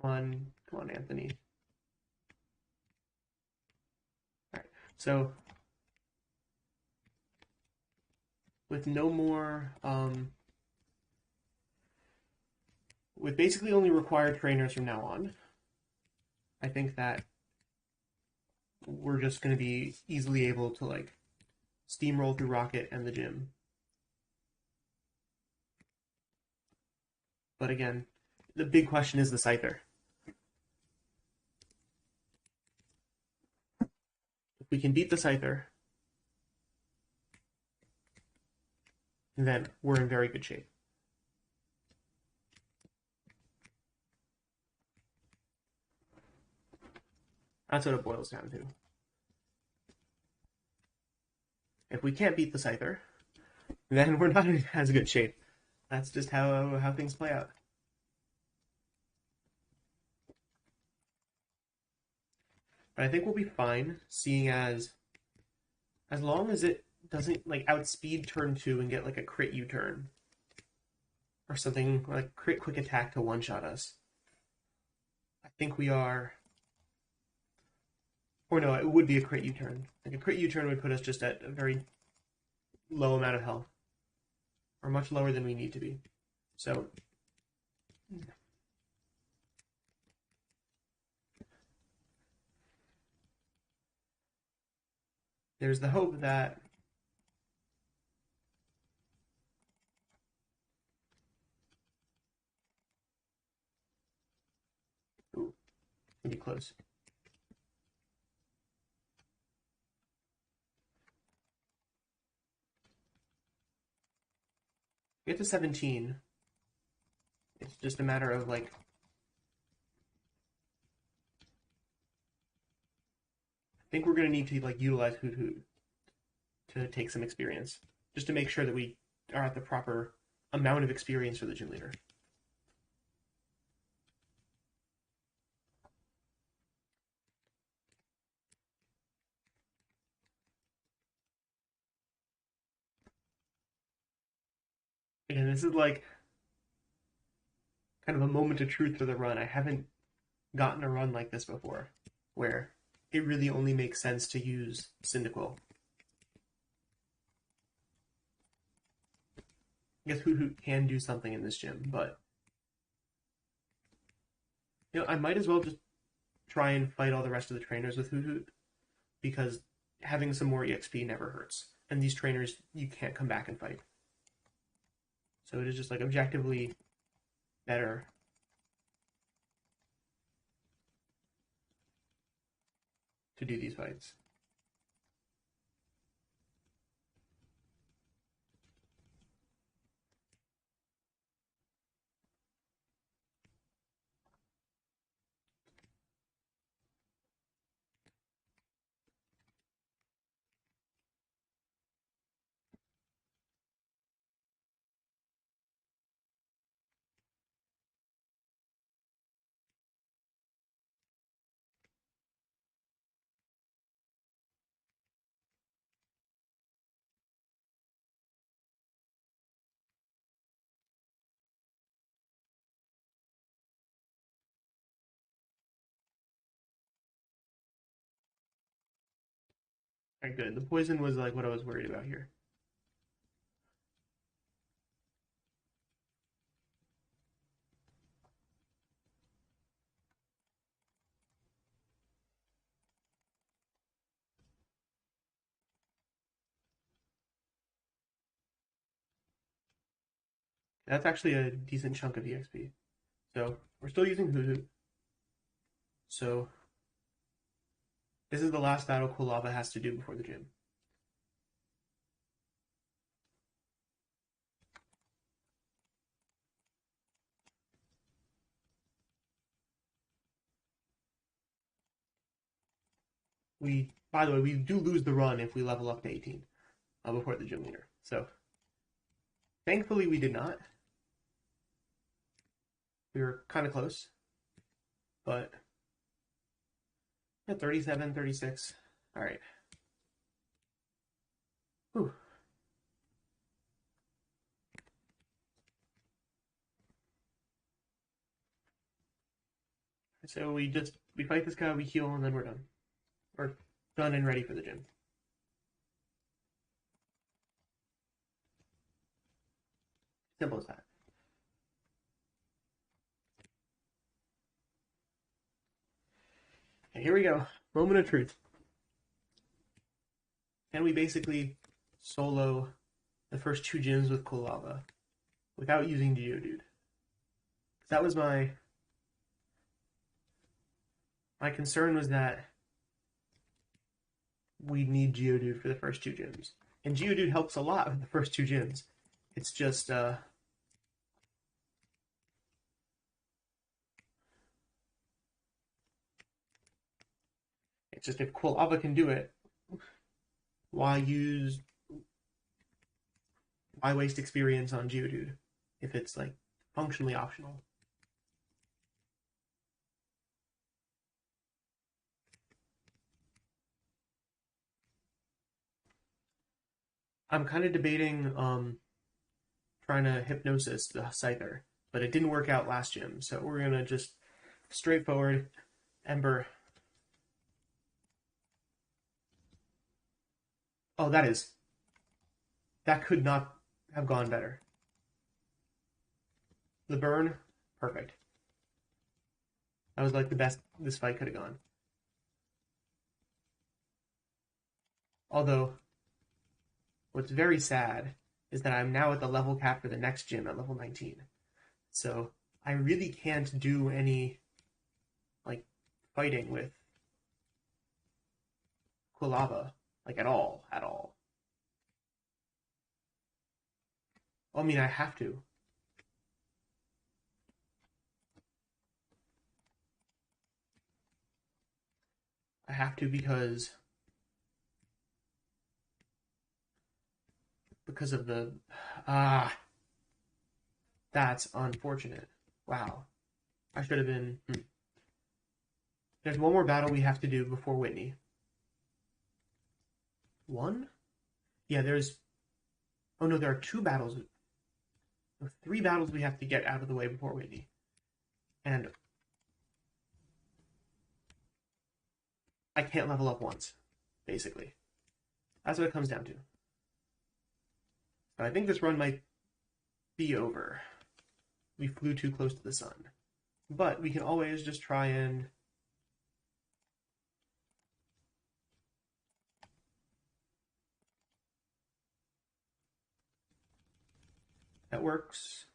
Come on, Anthony. All right. So with no more, with basically only required trainers from now on, I think that we're just going to be easily able to like steamroll through Rocket and the gym. But again, the big question is the Scyther. we can beat the Scyther, then we're in very good shape. That's what it boils down to. If we can't beat the Scyther, then we're not in as good shape. That's just how things play out. But I think we'll be fine, seeing as long as it doesn't like outspeed turn 2 and get like a crit U-turn or something like crit quick attack to one-shot us. I think we are. Or no, it would be a crit U-turn. Like a crit U-turn would put us just at a very low amount of health, or much lower than we need to be. So there's the hope that ooh, can be close. Get to 17. It's just a matter of like I think we're gonna need to like utilize Hoot Hoot to take some experience, just to make sure that we are at the proper amount of experience for the gym leader. And this is like kind of a moment of truth for the run. I haven't gotten a run like this before, where it really only makes sense to use Cyndaquil. I guess Hoot Hoot can do something in this gym, but I might as well just try and fight all the rest of the trainers with Hoot Hoot, because having some more EXP never hurts. And these trainers, you can't come back and fight. So it is just like objectively better to do these fights. All right, good. The poison was like what I was worried about here. That's actually a decent chunk of EXP. So we're still using Hoot Hoot. So this is the last battle Kulava has to do before the gym. By the way, we do lose the run if we level up to 18 before the gym leader. So thankfully we did not. We were kind of close, but yeah, 37, 36. All right. Whew. So we fight this guy, we heal, and then we're done. Or done and ready for the gym. Simple as that. And here we go. Moment of truth. Can we basically solo the first 2 gyms with Kulava without using Geodude? That was my concern, was that we need Geodude for the first two gyms. And Geodude helps a lot with the first two gyms. It's just if Quilava can do it, why use why waste experience on Geodude if it's like functionally optional? I'm kind of debating trying to hypnosis the Scyther, but it didn't work out last gym, so we're gonna just straightforward Ember. Oh, that could not have gone better. The burn, perfect. That was like the best this fight could have gone. Although, what's very sad is that I'm now at the level cap for the next gym at level 19. So I really can't do any like fighting with Quilava, like at all. I mean, I have to. I have to because of the ah, that's unfortunate. Wow, I should have been. There's one more battle we have to do before Whitney. One? Yeah, there's. Oh no, there are two battles. Three battles we have to get out of the way before Whitney, and I can't level up once, basically. That's what it comes down to. But I think this run might be over. We flew too close to the sun. But we can always just try and that works.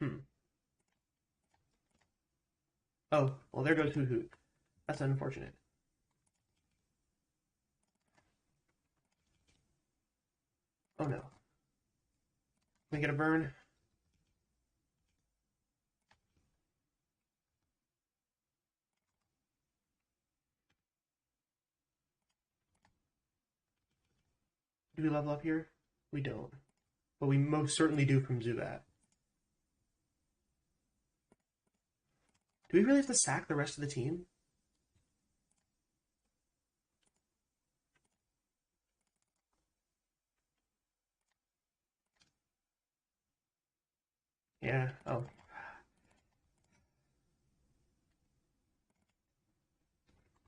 Hmm. Oh, well, there goes Hoot Hoot. That's unfortunate. Oh no. Can we get a burn? Do we level up here? We don't. But we most certainly do from Zubat. Do we really have to sack the rest of the team? Yeah. Oh.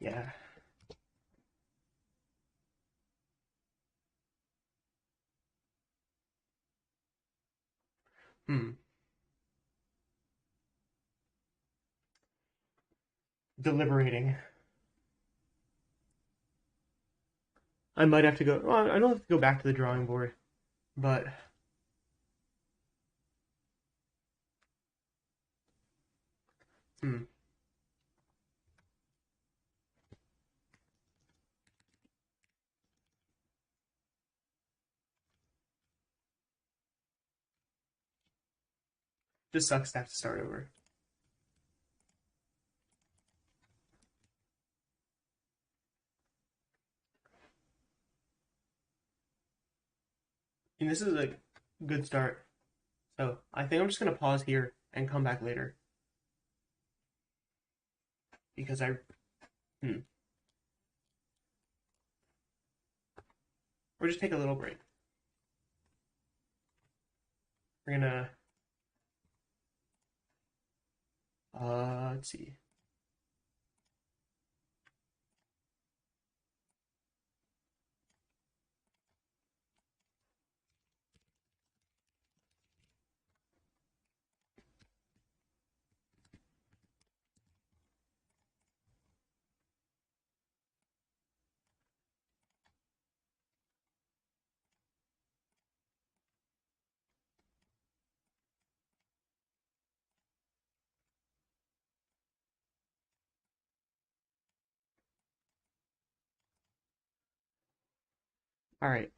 Yeah. Hmm. Deliberating. I might have to go. Well, I don't have to go back to the drawing board, but hmm. Just sucks to have to start over. And this is a good start. So I think I'm just gonna pause here and come back later because hmm. Or just take a little break. We're gonna let's see. All right.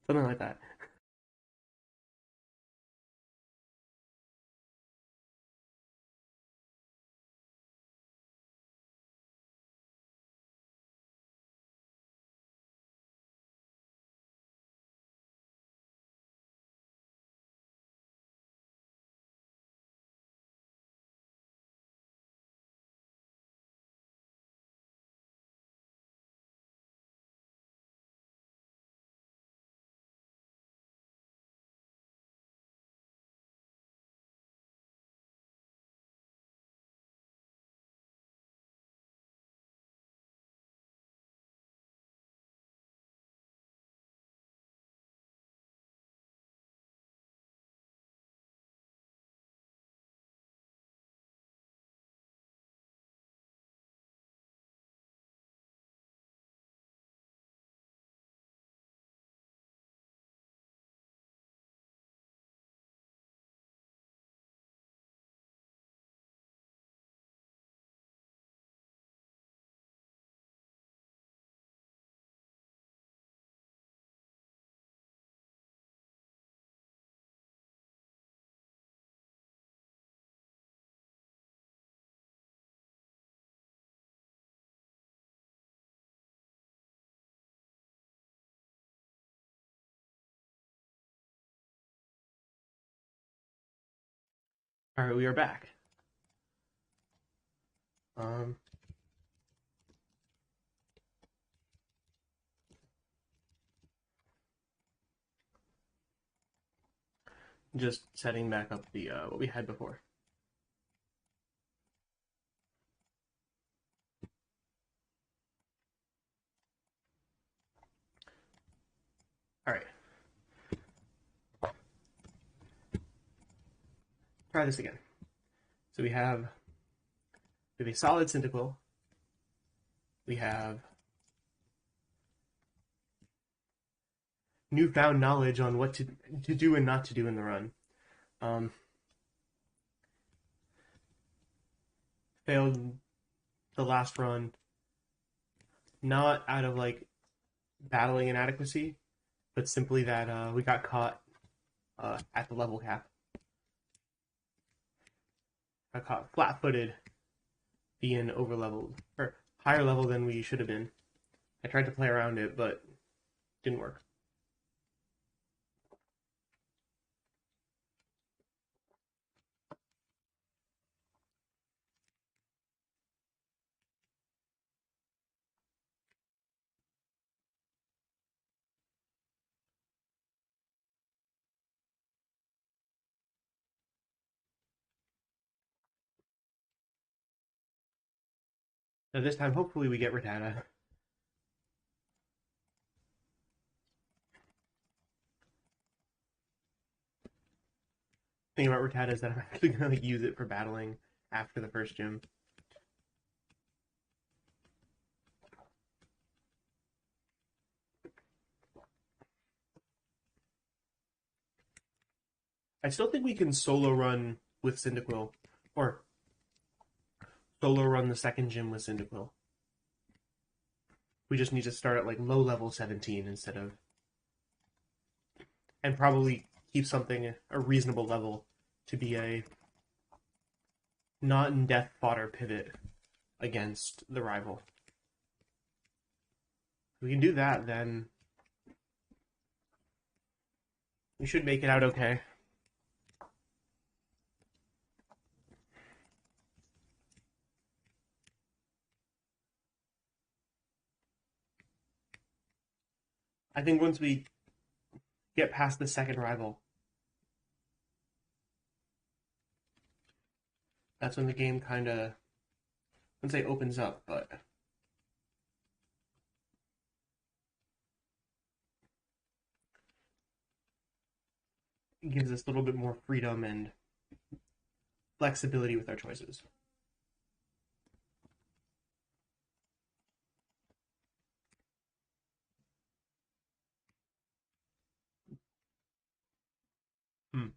Something like that. All right, we are back. Um, just setting back up the what we had before. All right, try this again. So we have a solid cyndaquil. We have newfound knowledge on what to do and not to do in the run. Um, Failed the last run, not out of like battling inadequacy, but simply that we got caught at the level cap. Got caught flat-footed, being over-leveled or higher level than we should have been. I tried to play around it, but didn't work. Now this time, hopefully, we get Rattata. Thing about Rattata is that I'm actually gonna like, use it for battling after the first gym. I still think we can solo run with Cyndaquil, or solo run the second gym with Cyndaquil. We just need to start at like low level 17 instead of, and probably keep something a reasonable level to be a not in death fodder pivot against the rival. If we can do that, then we should make it out okay. I think once we get past the second rival, that's when the game kind of, I wouldn't say opens up, but it gives us a little bit more freedom and flexibility with our choices. Hmm.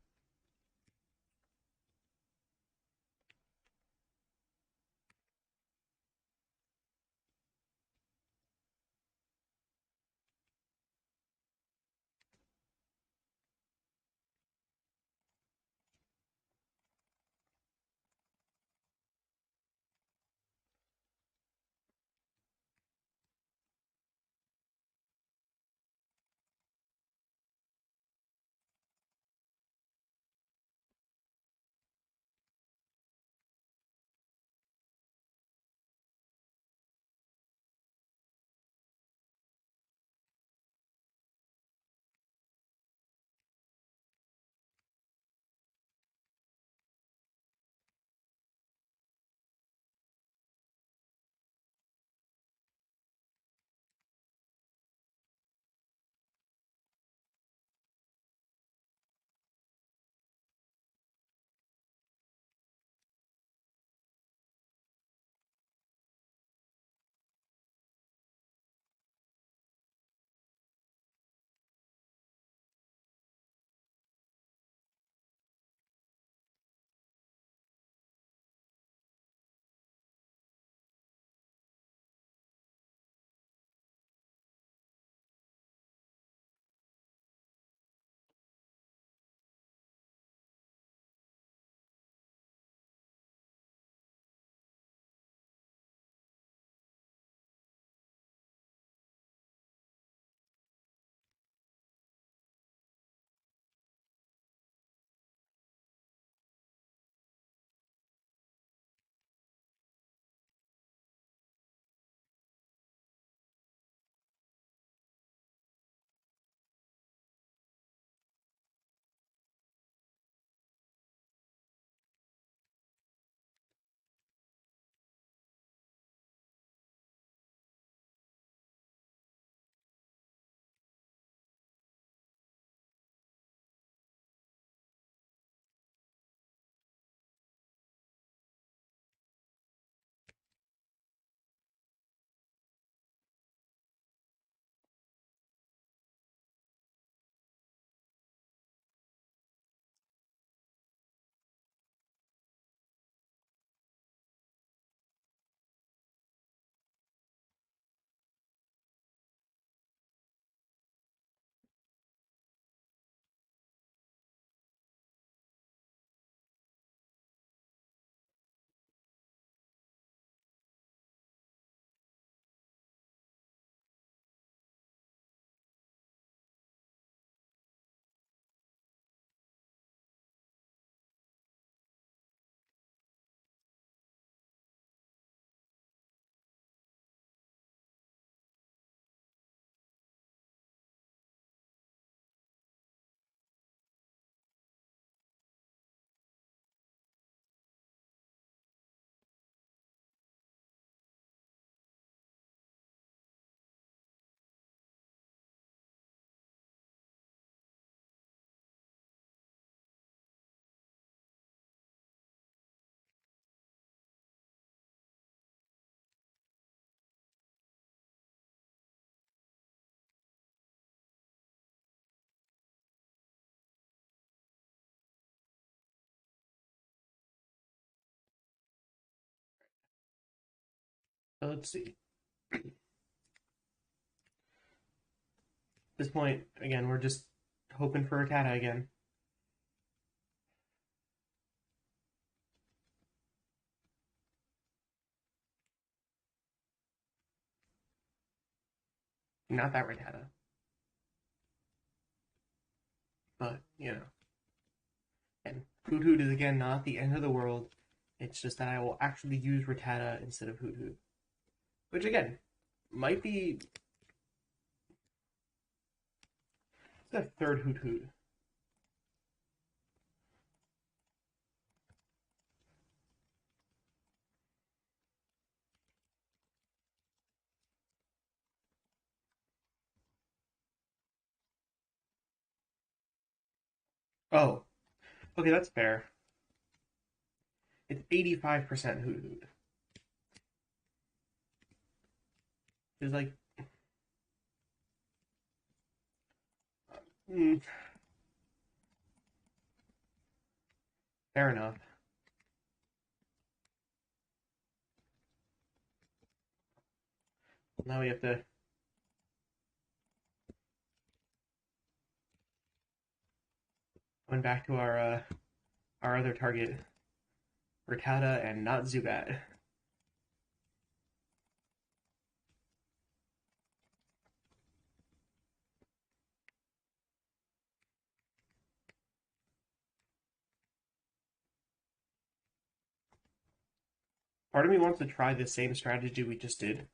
So let's see. At this point, again, we're just hoping for a Tata again. Not that Rattata, but and Hoot Hoot is again not the end of the world. It's just that I will actually use Rattata instead of Hoot Hoot, which again might be the third Hoot Hoot. Oh, okay, that's fair. It's 85% Hoot Hoot. It's like, mm, fair enough. Now we have to going back to our other target, Rattata and not Zubat. Part of me wants to try the same strategy we just did,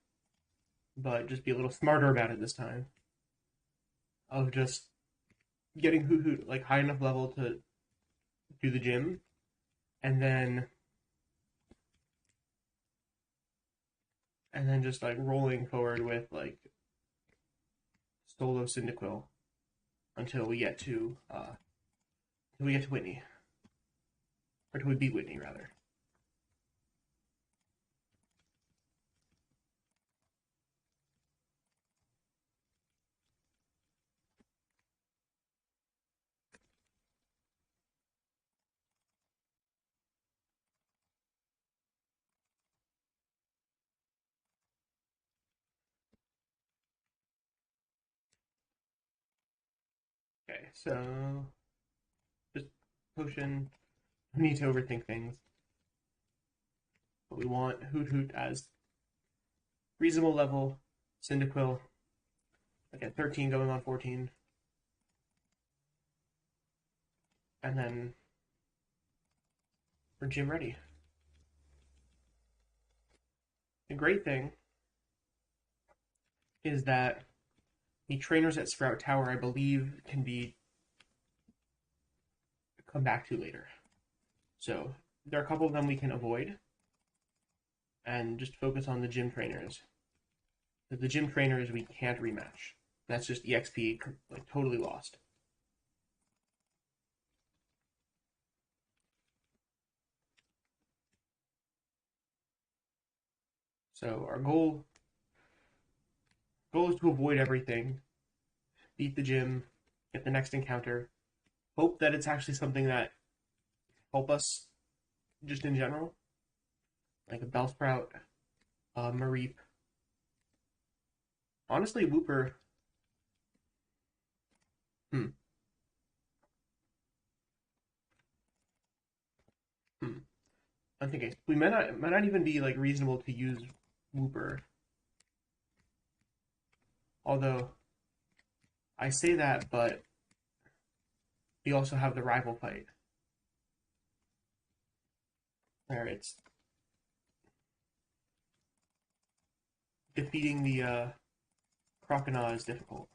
but just be a little smarter about it this time. Of just getting Hoot Hoot like high enough level to do the gym, and then just like rolling forward with like solo Cyndaquil until we get to Whitney, or till we beat Whitney rather. Okay, so just potion. We need to overthink things, but we want Hoot Hoot as reasonable level. Cyndaquil, like at 13 going on 14, and then we're gym ready. The great thing is that the trainers at Sprout Tower, I believe, can be come back to later. So there are a couple of them we can avoid and just focus on the gym trainers. The gym trainers we can't rematch. That's just EXP like totally lost. So our goal is to avoid everything, beat the gym, get the next encounter, hope that it's actually something that help us just in general, like a Bellsprout, Mareep. Honestly, Wooper. Hmm. Hmm. I'm thinking we might not even be like reasonable to use Wooper. Although I say that, but we also have the rival fight where it's defeating the Croconaw is difficult.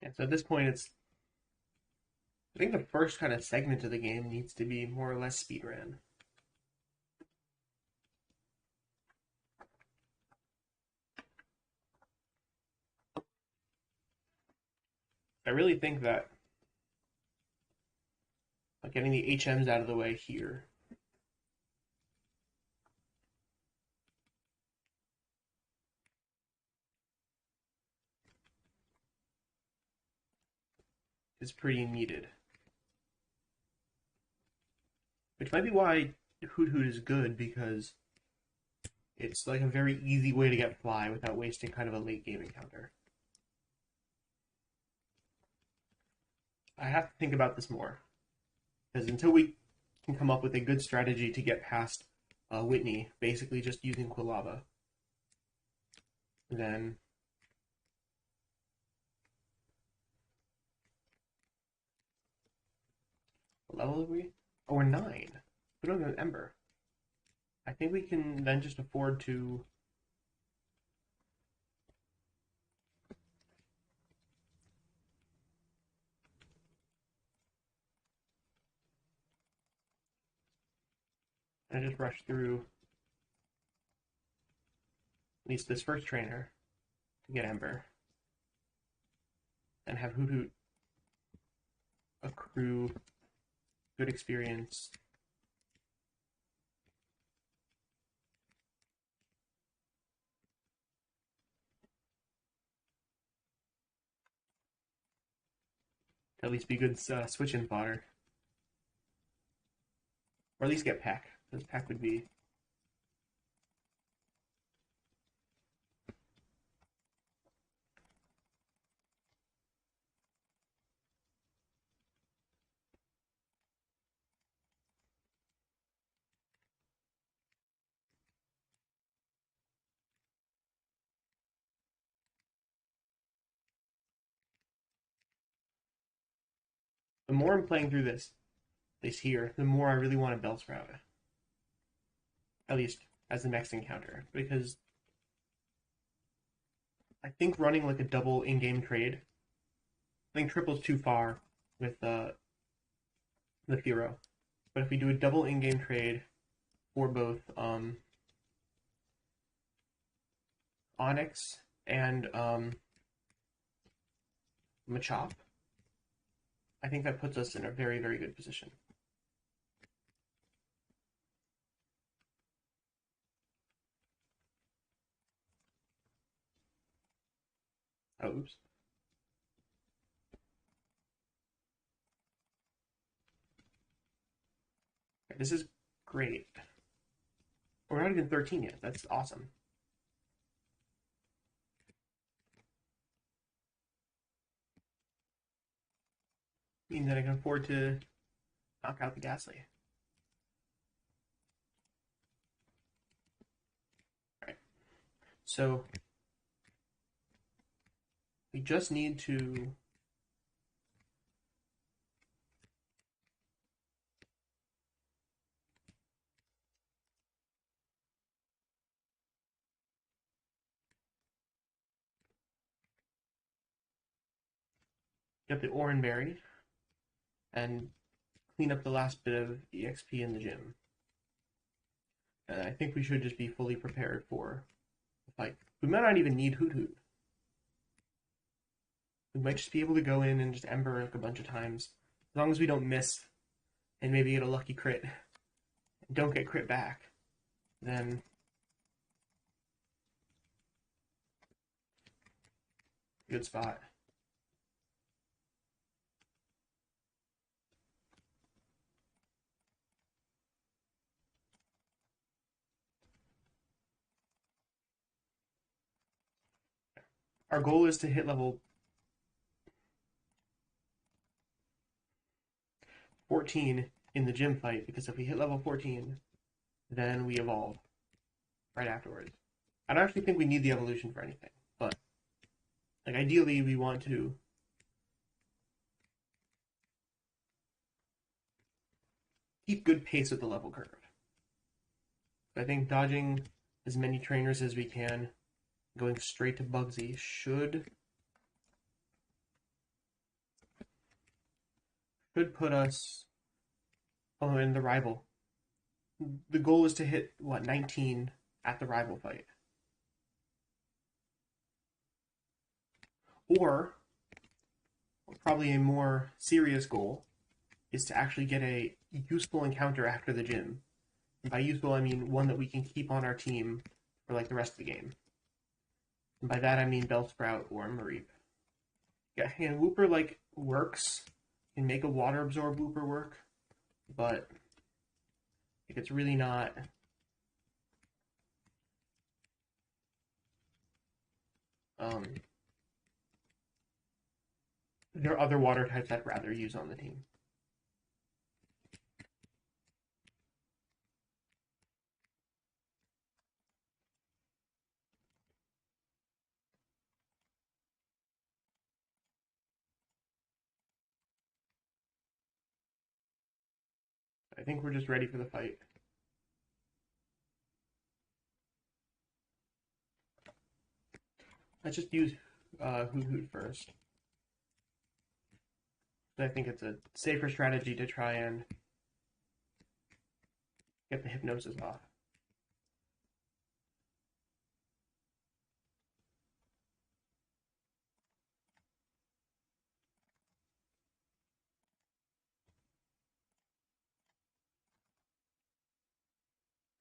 Yeah, so at this point, I think the first kind of segment of the game needs to be more or less speed ran. I really think that like getting the HMs out of the way here. Is pretty needed. Which might be why Hoot Hoot is good, because it's like a very easy way to get fly without wasting kind of a late game encounter. I have to think about this more, because until we can come up with a good strategy to get past Whitney, basically just using Quilava, then what level are we? Oh, we're 9. We don't have an Ember. I think we can then just afford to just rush through at least this first trainer to get Ember, and have Hoot Hoot accrue good experience. To at least be good switch-in fodder. Or at least get Peck. Because Peck would be... The more I'm playing through this, at least here, the more I really want a Bellsprout. At least as the next encounter. Because I think running like a double in-game trade, I think triple's too far with the Furo. But if we do a double in-game trade for both Onyx and Machop, I think that puts us in a very, very good position. Oh, oops. Okay, this is great. We're not even 13 yet. That's awesome. Means that I can afford to knock out the Ghastly. Alright. So we just need to get the Oran Berry and clean up the last bit of EXP in the gym. And I think we should just be fully prepared for the fight. We might not even need Hoot Hoot. We might just be able to go in and just Ember like a bunch of times. As long as we don't miss and maybe get a lucky crit and don't get crit back, then good spot. Our goal is to hit level 14 in the gym fight, because if we hit level 14, then we evolve right afterwards. I don't actually think we need the evolution for anything, but like ideally we want to keep good pace with the level curve. I think dodging as many trainers as we can, going straight to Bugsy should Should put us in the rival. The goal is to hit, what, 19 at the rival fight. Or, probably a more serious goal, is to actually get a useful encounter after the gym. And by useful, I mean one that we can keep on our team for like the rest of the game. And by that, I mean Bellsprout or Mareep. Yeah, and Wooper like works. You can make a water absorb Wooper work, but it's really not. There are other water types I'd rather use on the team. I think we're just ready for the fight. Let's just use Hoot Hoot first. I think it's a safer strategy to try and get the hypnosis off.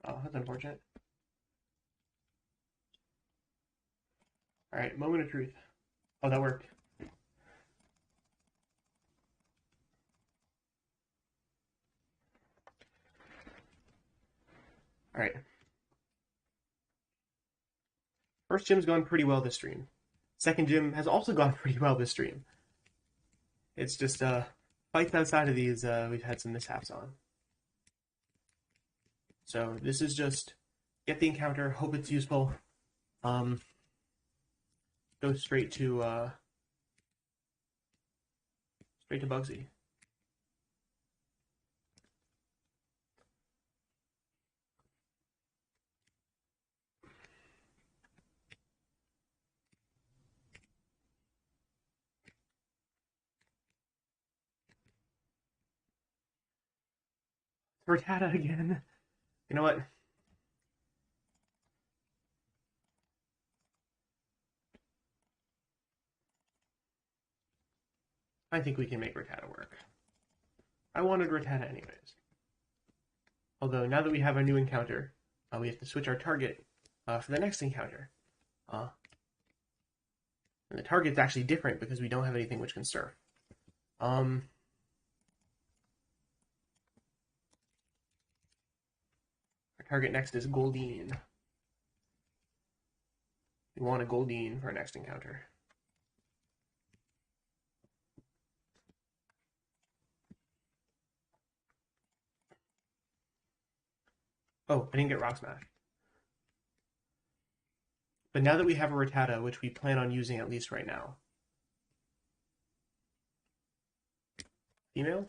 Oh, that's unfortunate. Alright, moment of truth. Oh, that worked. Alright. First gym's gone pretty well this stream. Second gym has also gone pretty well this stream. It's just fights outside of these we've had some mishaps on. So this is just get the encounter, hope it's useful. Go straight to Bugsy. Rattata again. You know what? I think we can make Rattata work. I wanted Rattata anyways. Although now that we have a new encounter, we have to switch our target for the next encounter. And the target's actually different because we don't have anything which can surf. Our target next is Goldeen. We want a Goldeen for our next encounter. Oh, I didn't get Rock Smash. But now that we have a Rattata, which we plan on using at least right now. Female?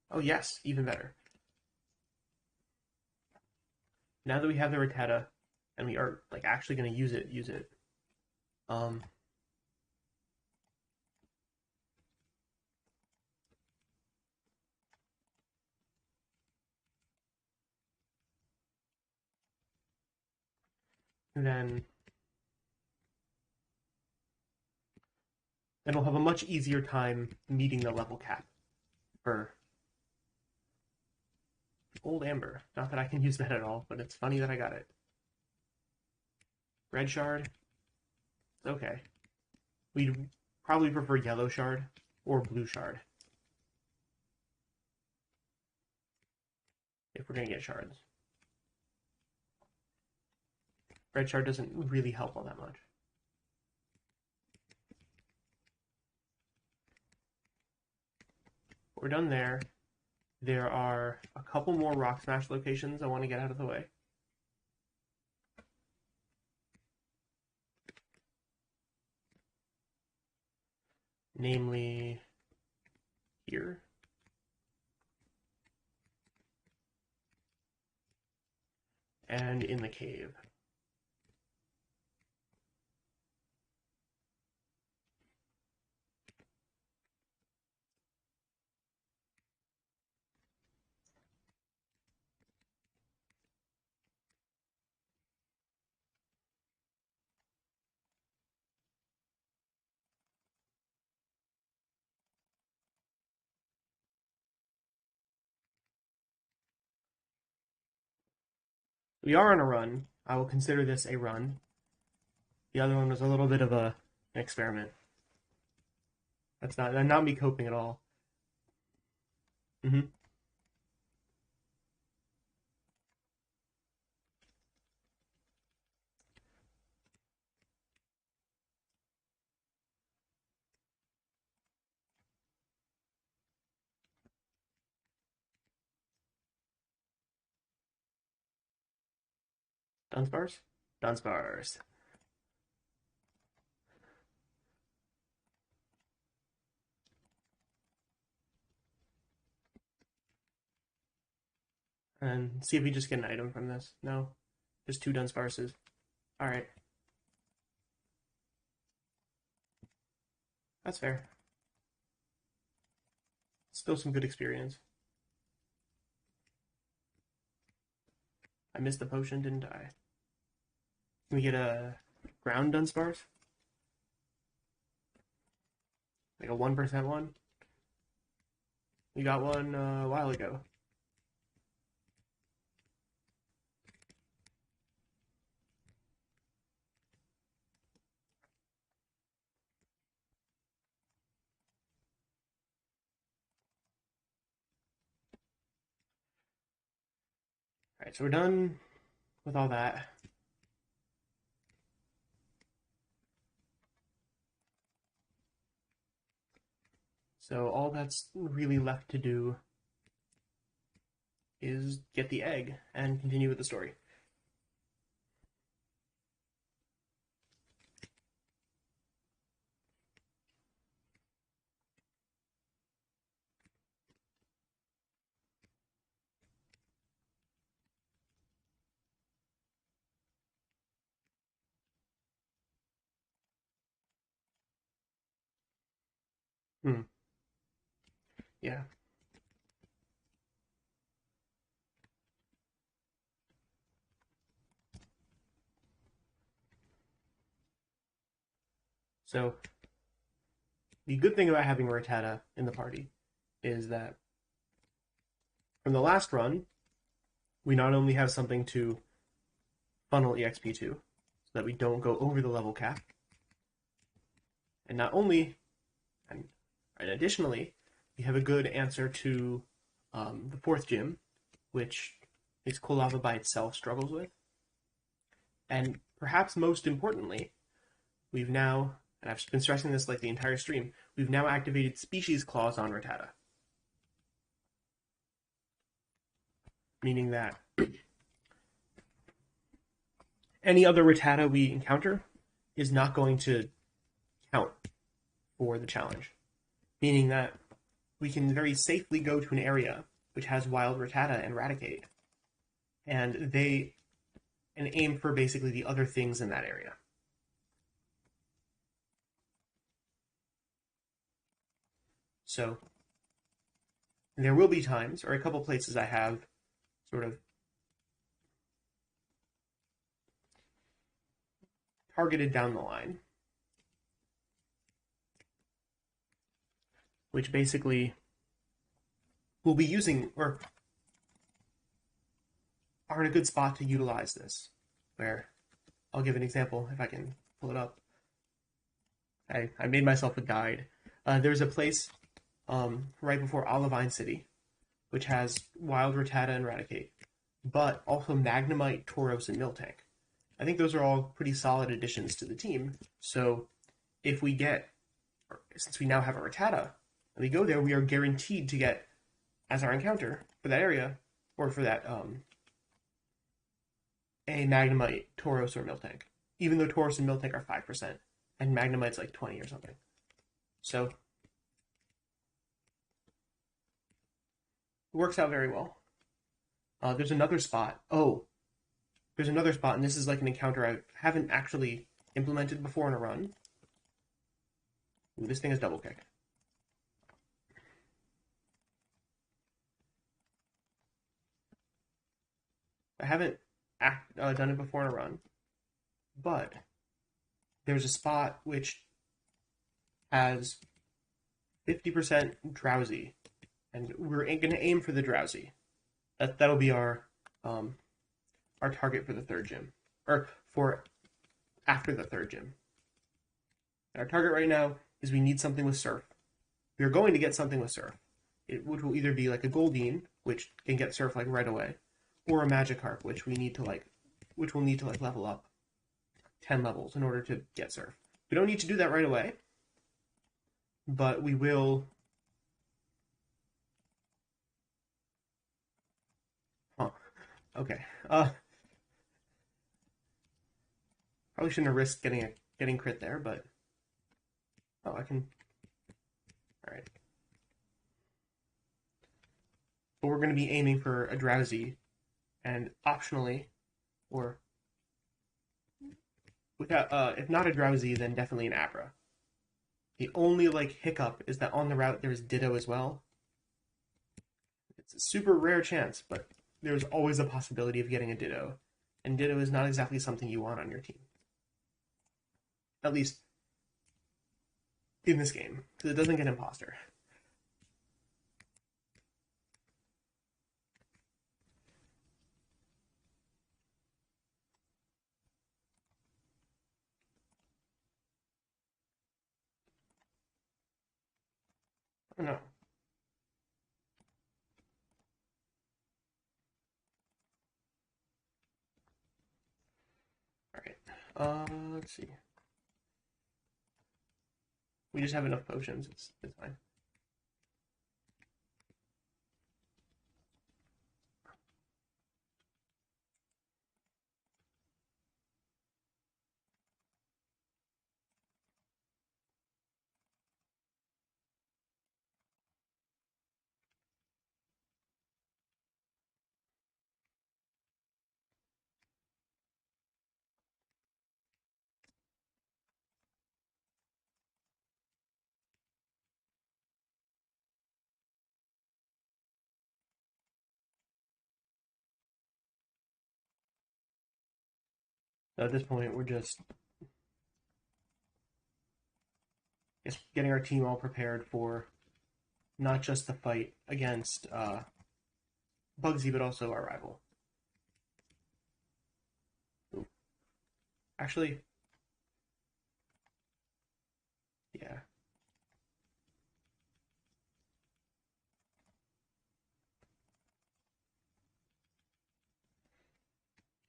Oh yes, even better. Now that we have the Rattata, and we are like actually going to use it. And then we'll have a much easier time meeting the level cap for Old Amber. Not that I can use that at all, but it's funny that I got it. Red Shard? Okay. We'd probably prefer Yellow Shard or Blue Shard. If we're going to get shards. Red Shard doesn't really help all that much. We're done there. There are a couple more Rock Smash locations I want to get out of the way. Namely, here. And in the cave. We are on a run. I will consider this a run. The other one was a little bit of an experiment. That's not me coping at all. Mm-hmm. Dunsparce? Dunsparce. And see if we just get an item from this. No. Just two Dunsparces. Alright. That's fair. Still some good experience. I missed the potion, didn't I? Can we get a ground Dunsparce? Like a 1% one? We got one a while ago. Alright, so we're done with all that. So all that's really left to do is get the egg and continue with the story. Hmm. Yeah. So the good thing about having Rattata in the party is that from the last run, we not only have something to funnel EXP to, so that we don't go over the level cap, and not only, and additionally, we have a good answer to the fourth gym, which Kolava by itself struggles with. And perhaps most importantly, we've now, and I've been stressing this like the entire stream, we've now activated species clause on Rattata. Meaning that any other Rattata we encounter is not going to count for the challenge. Meaning that we can very safely go to an area which has wild Rattata and Raticate, and aim for basically the other things in that area. So there will be times, or a couple places I have sort of targeted down the line, which basically will be using, or are in a good spot to utilize this. Where I'll give an example if I can pull it up. I made myself a guide. There's a place right before Olivine City, which has wild Rattata and Raticate, but also Magnemite, Tauros, and Miltank. I think those are all pretty solid additions to the team. So if we get, since we now have a Rattata, and we go there, we are guaranteed to get, as our encounter for that area, or for that a Magnemite, Tauros, or Miltank. Even though Tauros and Miltank are 5%, and Magnemite's like 20 or something. So it works out very well. There's another spot. Oh, there's another spot, and this is like an encounter I haven't actually implemented before in a run. Ooh, this thing is double kick. I haven't done it before in a run, but there's a spot which has 50% drowsy, and we're going to aim for the drowsy. That'll be our our target for the third gym, or for after the third gym. Our target right now is we need something with surf. We are going to get something with surf, which will either be like a Goldeen, which can get surf like right away, or a Magikarp, which we need to like, which will need to like level up 10 levels in order to get surf. We don't need to do that right away, but we will. Huh. Okay. Probably shouldn't have risked getting crit there, but oh, I can. All right. But we're going to be aiming for a Drowsy, and optionally, or without, if not a Drowsy, then definitely an Abra. The only like hiccup is that on the route there's Ditto as well. It's a super rare chance, but there's always a possibility of getting a Ditto, and Ditto is not exactly something you want on your team. At least in this game, because it doesn't get Imposter. Oh no. Alright. Let's see. We just have enough potions. It's fine. So at this point, we're just getting our team all prepared for not just the fight against Bugsy, but also our rival. Ooh. Actually, yeah.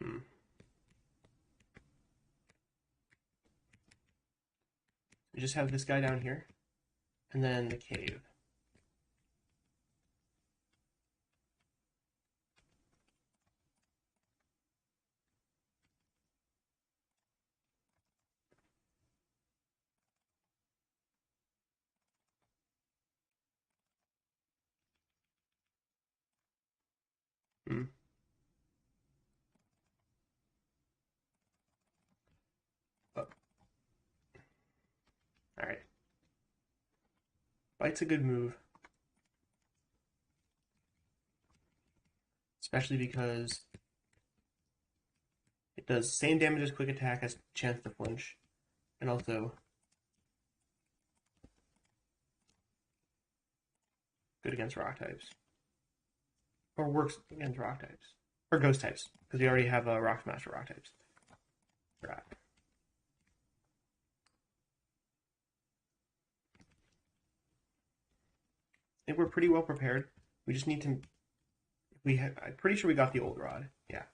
Hmm. We just have this guy down here, and then the cave. Hmm. Oh, all right. Bite's a good move, especially because it does same damage as quick attack, has chance to flinch, and also good against rock types. Or works against rock types. Or ghost types, because we already have a rock smash for rock types. Right. I think we're pretty well prepared. We just need to. I'm pretty sure we got the old rod. Yeah.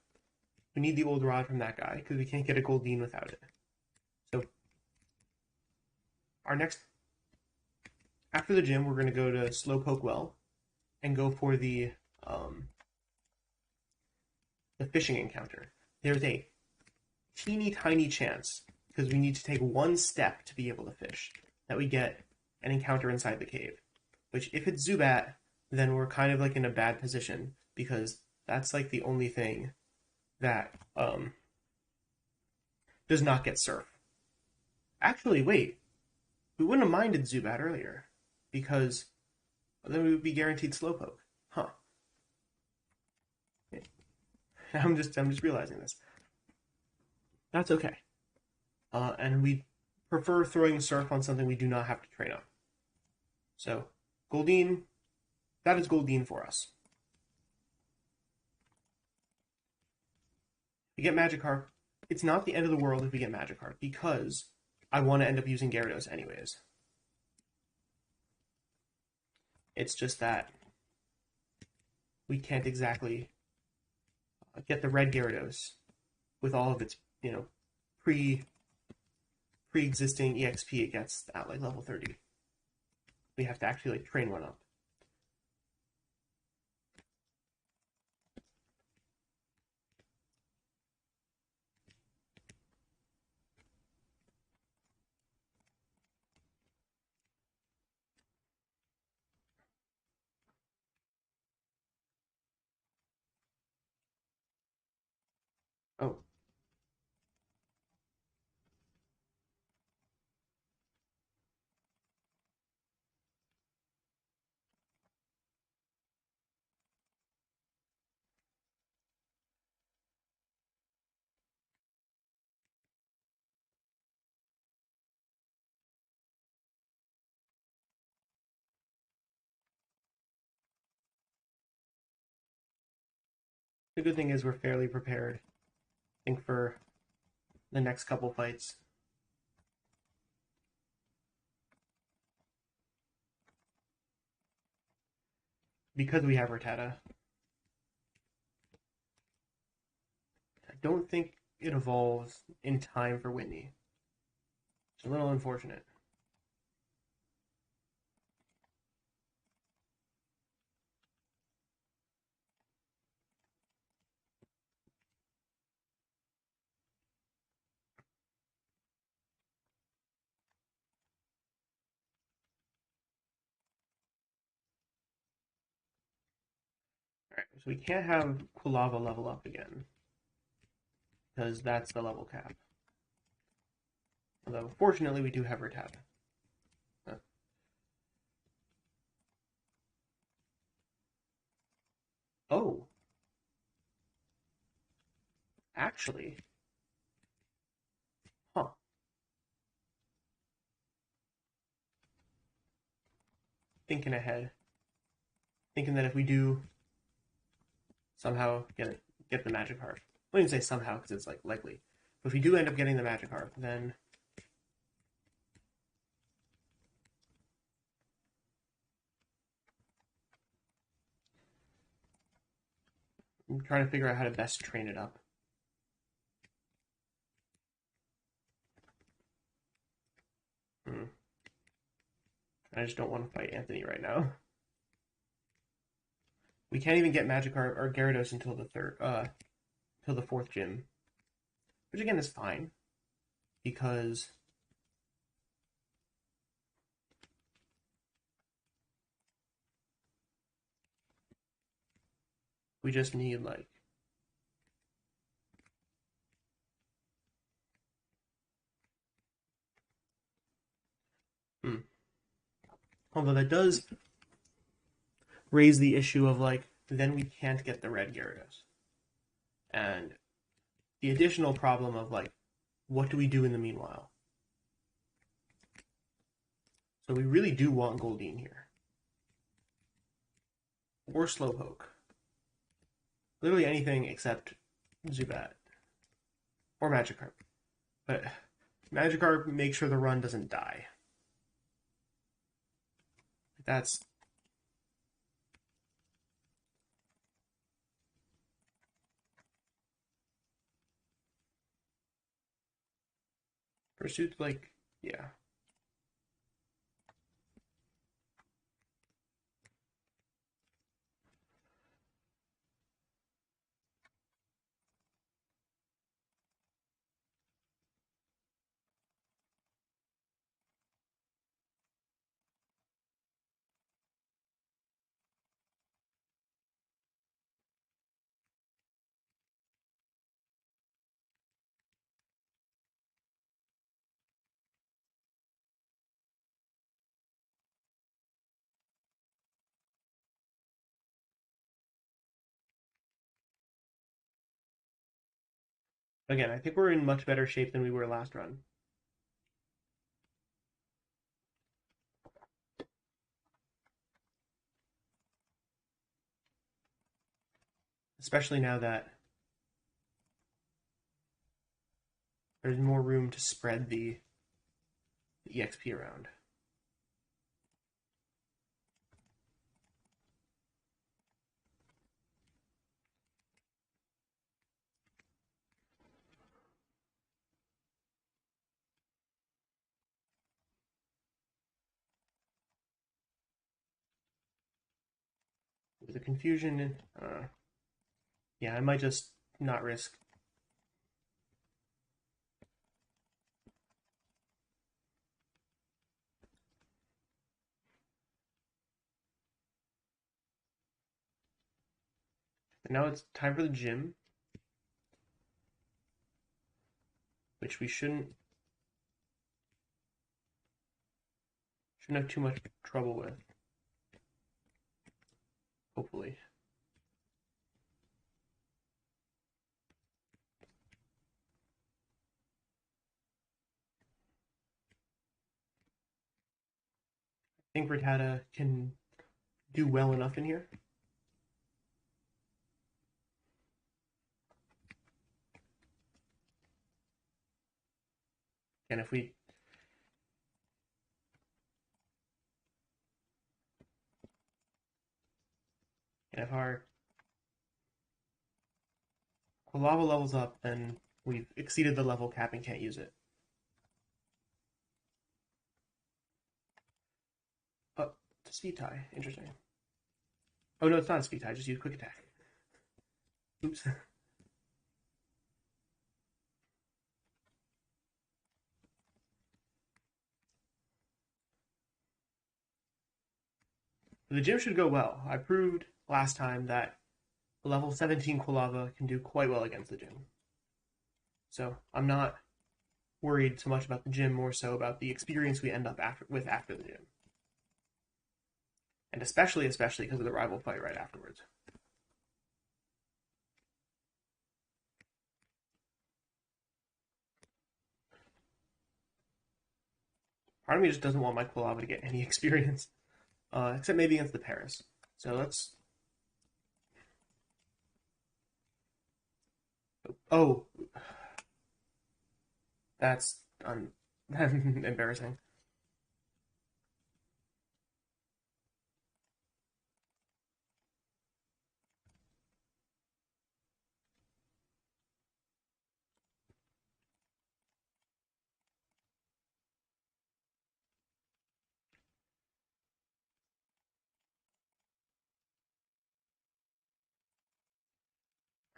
We need the old rod from that guy, because we can't get a Goldeen without it. So, our next. After the gym, we're going to go to Slowpoke Well and go for the fishing encounter. There's a teeny tiny chance, because we need to take one step to be able to fish, that we get an encounter inside the cave. Which, if it's Zubat, then we're kind of like in a bad position, because that's like the only thing that does not get surf. Actually, wait, we wouldn't have minded Zubat earlier, because then we would be guaranteed Slowpoke. Huh. I'm just realizing this. That's okay. And we prefer throwing surf on something we do not have to train up. So, Goldeen, that is Goldeen for us. We get Magikarp. It's not the end of the world if we get Magikarp, because I want to end up using Gyarados anyways. It's just that we can't exactly get the red Gyarados with all of its, pre pre-existing EXP it gets at like level 30. We have to actually like train one up. Oh, the good thing is we're fairly prepared, I think, for the next couple fights. Because we have Rattata. I don't think it evolves in time for Whitney. It's a little unfortunate. Alright, so we can't have Quilava level up again, because that's the level cap. Although, fortunately, we do have Rattata. Oh, actually, huh. Thinking ahead. Thinking that if we do somehow get the Magikarp. I wouldn't say somehow because it's like likely. But if we do end up getting the Magikarp, then I'm trying to figure out how to best train it up. I just don't want to fight Anthony right now. We can't even get Magikarp or Gyarados until the fourth gym, which again is fine because we just need like although that does raise the issue of like then we can't get the red Gyarados. And the additional problem of like what do we do in the meanwhile? So we really do want Goldeen here. Or Slowpoke. Literally anything except Zubat. Or Magikarp. But Magikarp makes sure the run doesn't die. That's Pursuit, like, yeah. Again, I think we're in much better shape than we were last run. Especially now that there's more room to spread the EXP around. With the confusion, yeah, I might just not risk. And now it's time for the gym, which we shouldn't have too much trouble with. Hopefully. I think Rattata can do well enough in here. And if our lava levels up, then we've exceeded the level cap and can't use it. Oh, it's a speed tie. Interesting. Oh no, it's not a speed tie. Just use quick attack. Oops. The gym should go well. I proved last time that a level 17 Quilava can do quite well against the gym. So I'm not worried so much about the gym, more so about the experience we end up with after the gym. And especially because of the rival fight right afterwards. Part of me just doesn't want my Quilava to get any experience, except maybe against the Paris. So let's. Oh, that's embarrassing.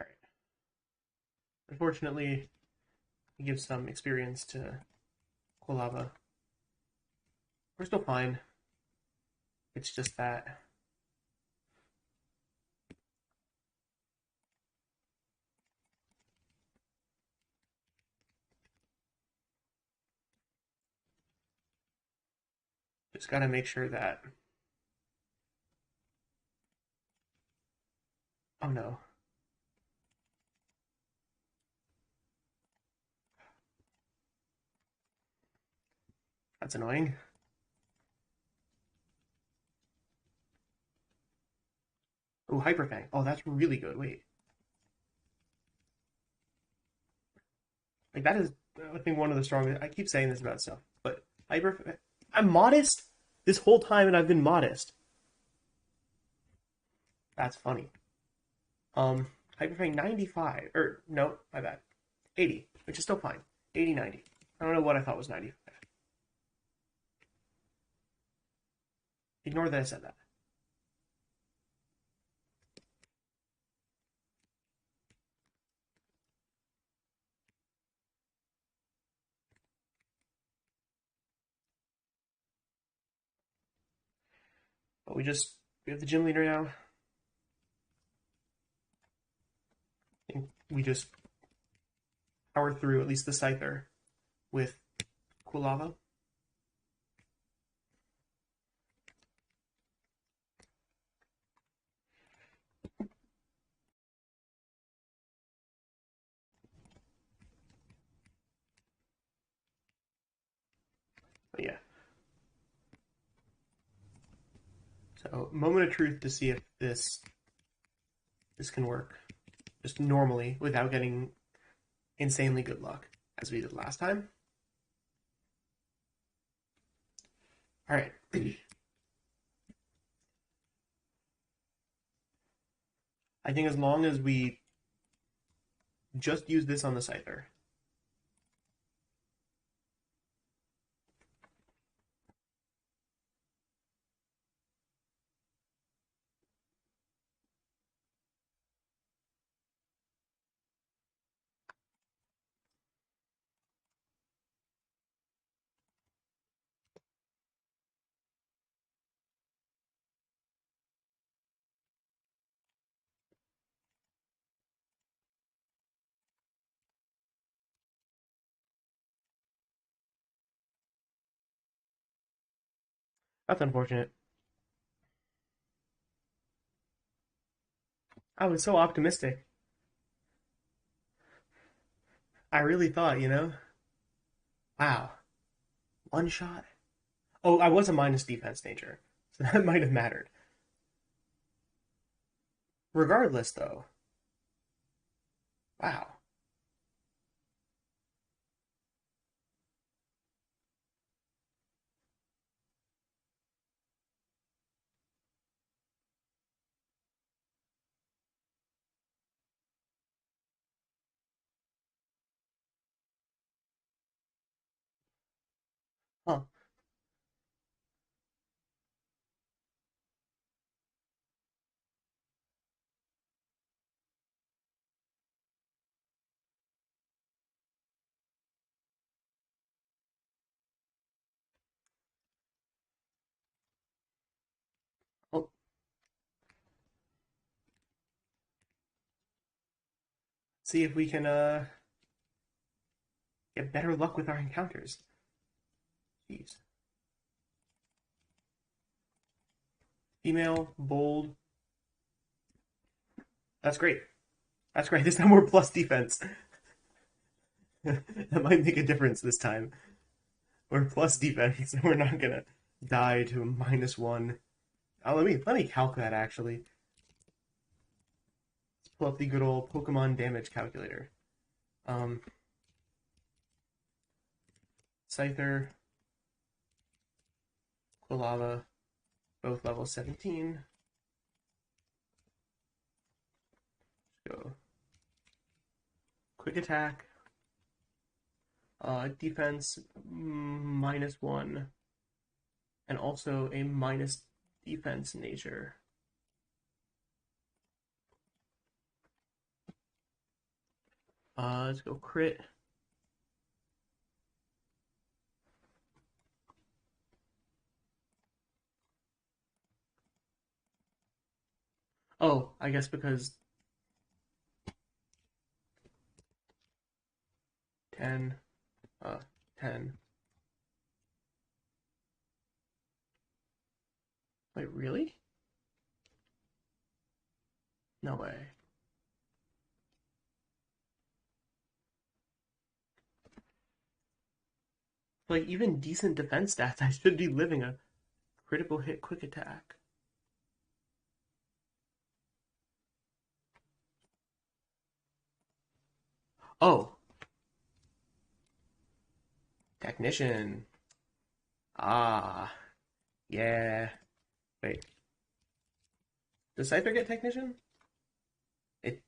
All right. Unfortunately, it gives some experience to Quilava. We're still fine. It's just that. Just gotta make sure that. Oh no. That's annoying. Oh, Hyper Fang. Oh, that's really good. Wait. Like, that is, I think, one of the strongest. I keep saying this about stuff, but Hyper. I'm modest this whole time, and I've been modest. That's funny. Hyperfang 95. Or, no, my bad. 80, which is still fine. 80, 90. I don't know what I thought was 95. Ignore that I said that. But we have the gym leader now. And we just power through at least the Scyther with Quilava. But yeah. So, moment of truth to see if this can work just normally without getting insanely good luck as we did last time. All right. I think as long as we just use this on the Scyther. That's unfortunate. I was so optimistic. I really thought, wow, one shot. Oh, I was a minus defense nature, so that might have mattered. Regardless, though, wow. Huh. Well, see if we can get better luck with our encounters. Jeez. Female, bold. That's great. That's great. This time we're plus defense. That might make a difference this time. We're plus defense. We're not gonna die to a -1. Oh, let me calc that actually. Let's pull up the good old Pokemon damage calculator. Um, Scyther, Quilava, both level 17. Let's go. Quick attack. Defense -1, and also a minus defense nature. Let's go crit. Oh, I guess because 10, 10. Wait, really? No way. Like, even decent defense stats, I should be living a critical hit quick attack. Oh, technician. Ah, yeah. Wait, does Scyther get technician? It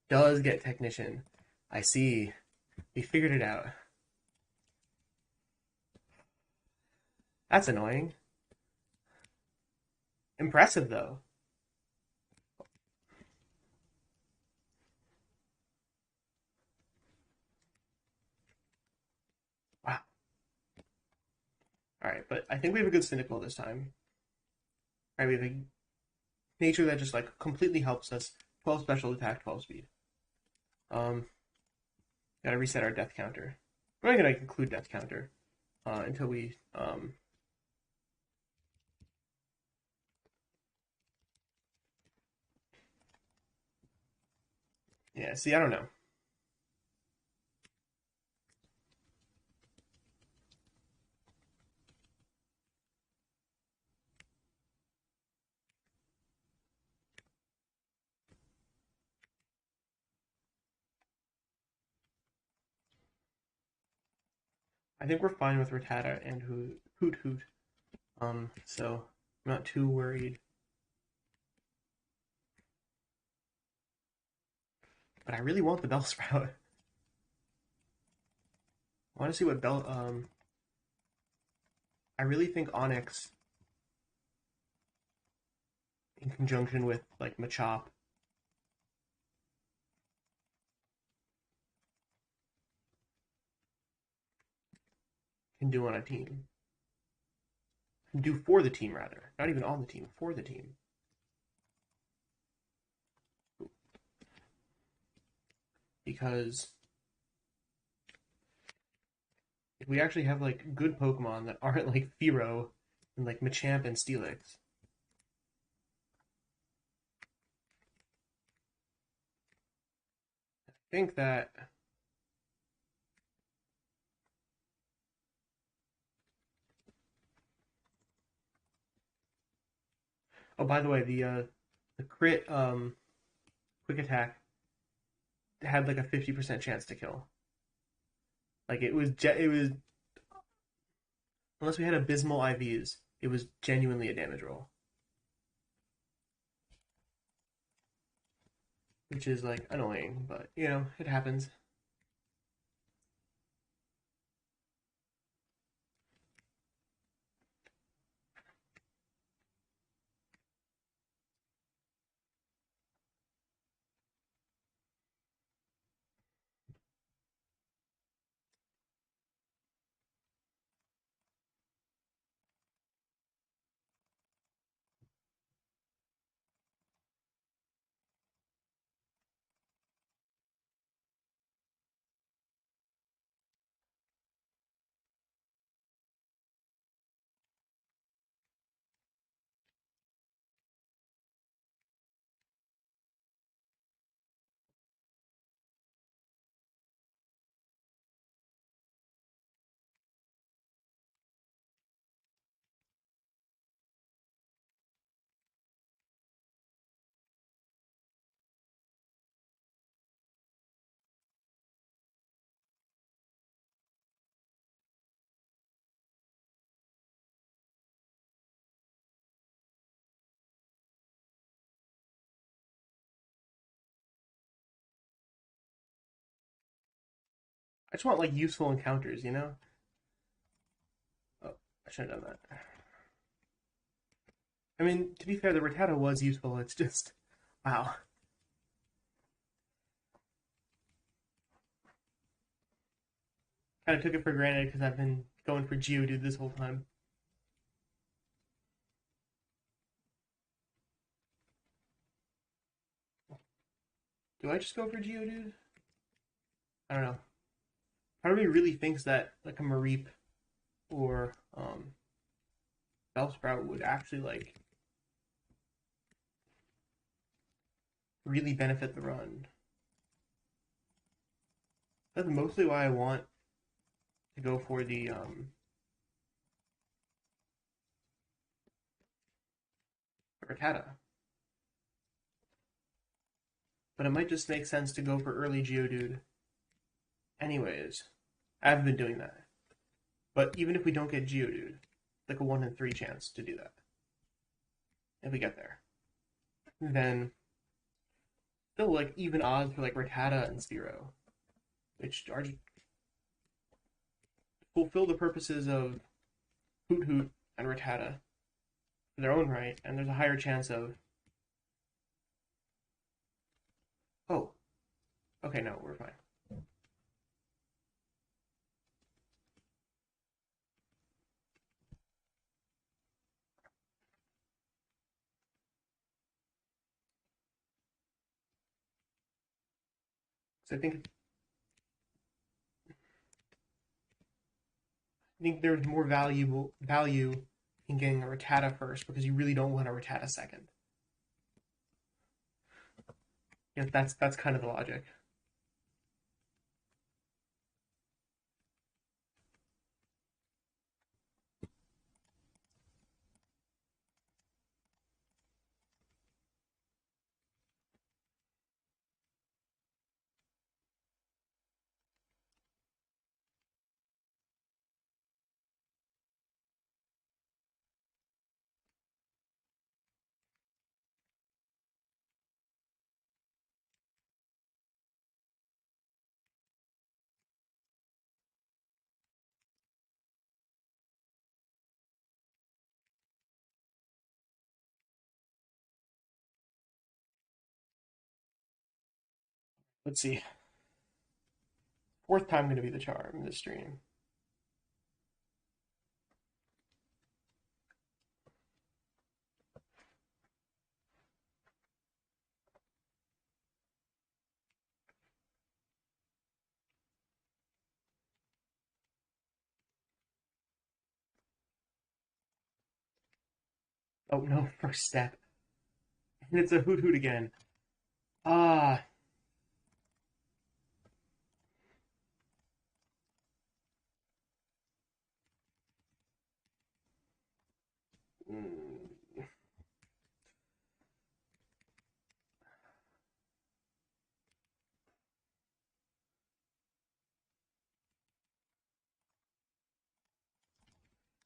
does get technician. I see. We figured it out. That's annoying. Impressive, though. Wow. All right, but I think we have a good Cyndaquil this time. All right, we have a nature that just like completely helps us. 12 special attack, 12 speed. Um, Gotta reset our death counter. We're not gonna include death counter until we yeah. See, I don't know. I think we're fine with Rattata and Hoot Hoot. So I'm not too worried. But I really want the Bellsprout. I want to see what Bell. I really think Onyx in conjunction with like Machop can do on a team. Can do for the team rather, not even on the team, for the team. Because if we actually have like good Pokemon that aren't like Fearow and like Machamp and Steelix, I think that. Oh, by the way, the crit quick attack had like a 50% chance to kill. Like it was unless we had abysmal IVs, it was genuinely a damage roll, which is like annoying, but it happens. I just want like useful encounters. Oh, I should have done that. I mean, to be fair, the Rattata was useful. It's just, wow. Kind of took it for granted because I've been going for Geodude this whole time. Do I just go for Geodude? I don't know. Part of me really thinks that like a Mareep or Bellsprout would actually like really benefit the run. That's mostly why I want to go for the Rattata. But it might just make sense to go for early Geodude. Anyways, I haven't been doing that. But even if we don't get Geodude, like a 1 in 3 chance to do that, if we get there, then still like even odds for like Rattata and Spearow, which are fulfill the purposes of Hoot Hoot and Rattata in their own right, and there's a higher chance of oh, okay, no, we're fine. So I think there's more value in getting a Rattata first because you really don't want a Rattata second. That's kind of the logic. Let's see. Fourth time going to be the charm in this stream. Oh no, first step. And it's a hoot hoot again. Ah. Mm.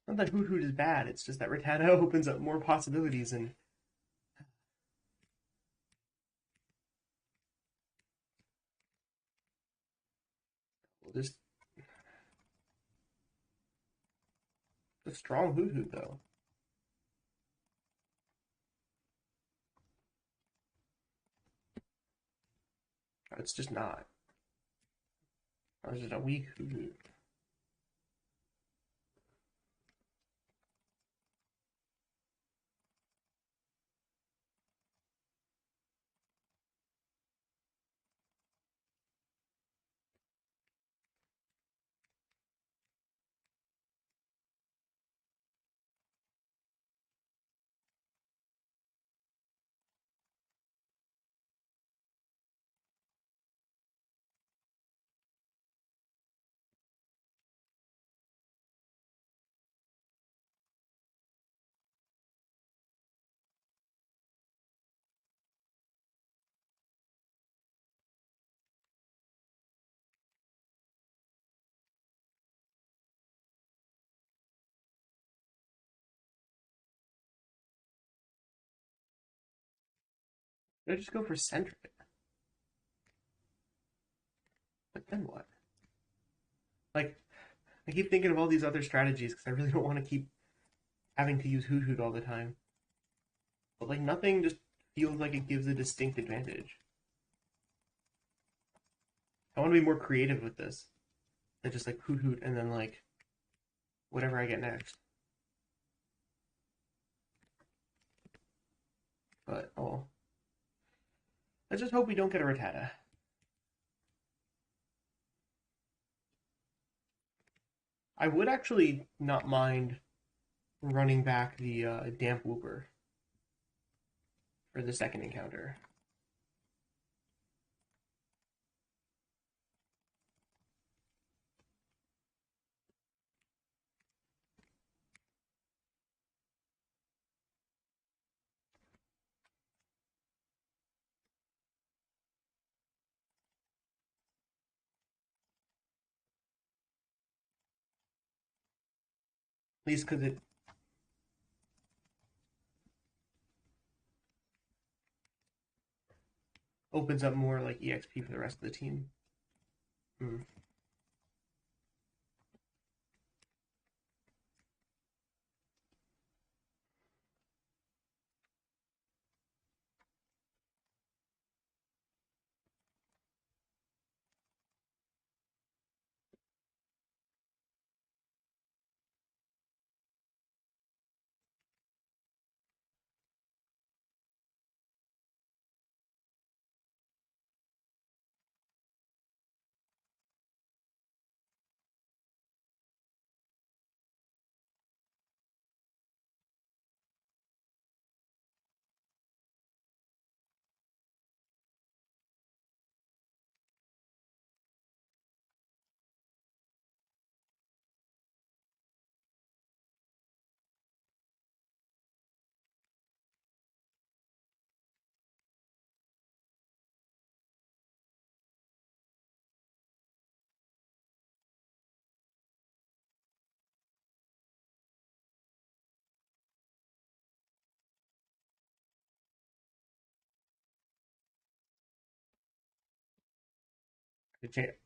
Not that hoot hoot is bad, it's just that Rattata opens up more possibilities and well, just a strong hoot hoot though. It's just not. It's just a weak hoot hoot. Should I just go for Centric? But then what? Like, I keep thinking of all these other strategies because I really don't want to keep having to use Hoot Hoot all the time. But like nothing just feels like it gives a distinct advantage. I want to be more creative with this than just like Hoot Hoot and then like whatever I get next. But oh, let's just hope we don't get a Rattata. I would actually not mind running back the Damp Whooper for the second encounter. At least because it opens up more like EXP for the rest of the team. Hmm.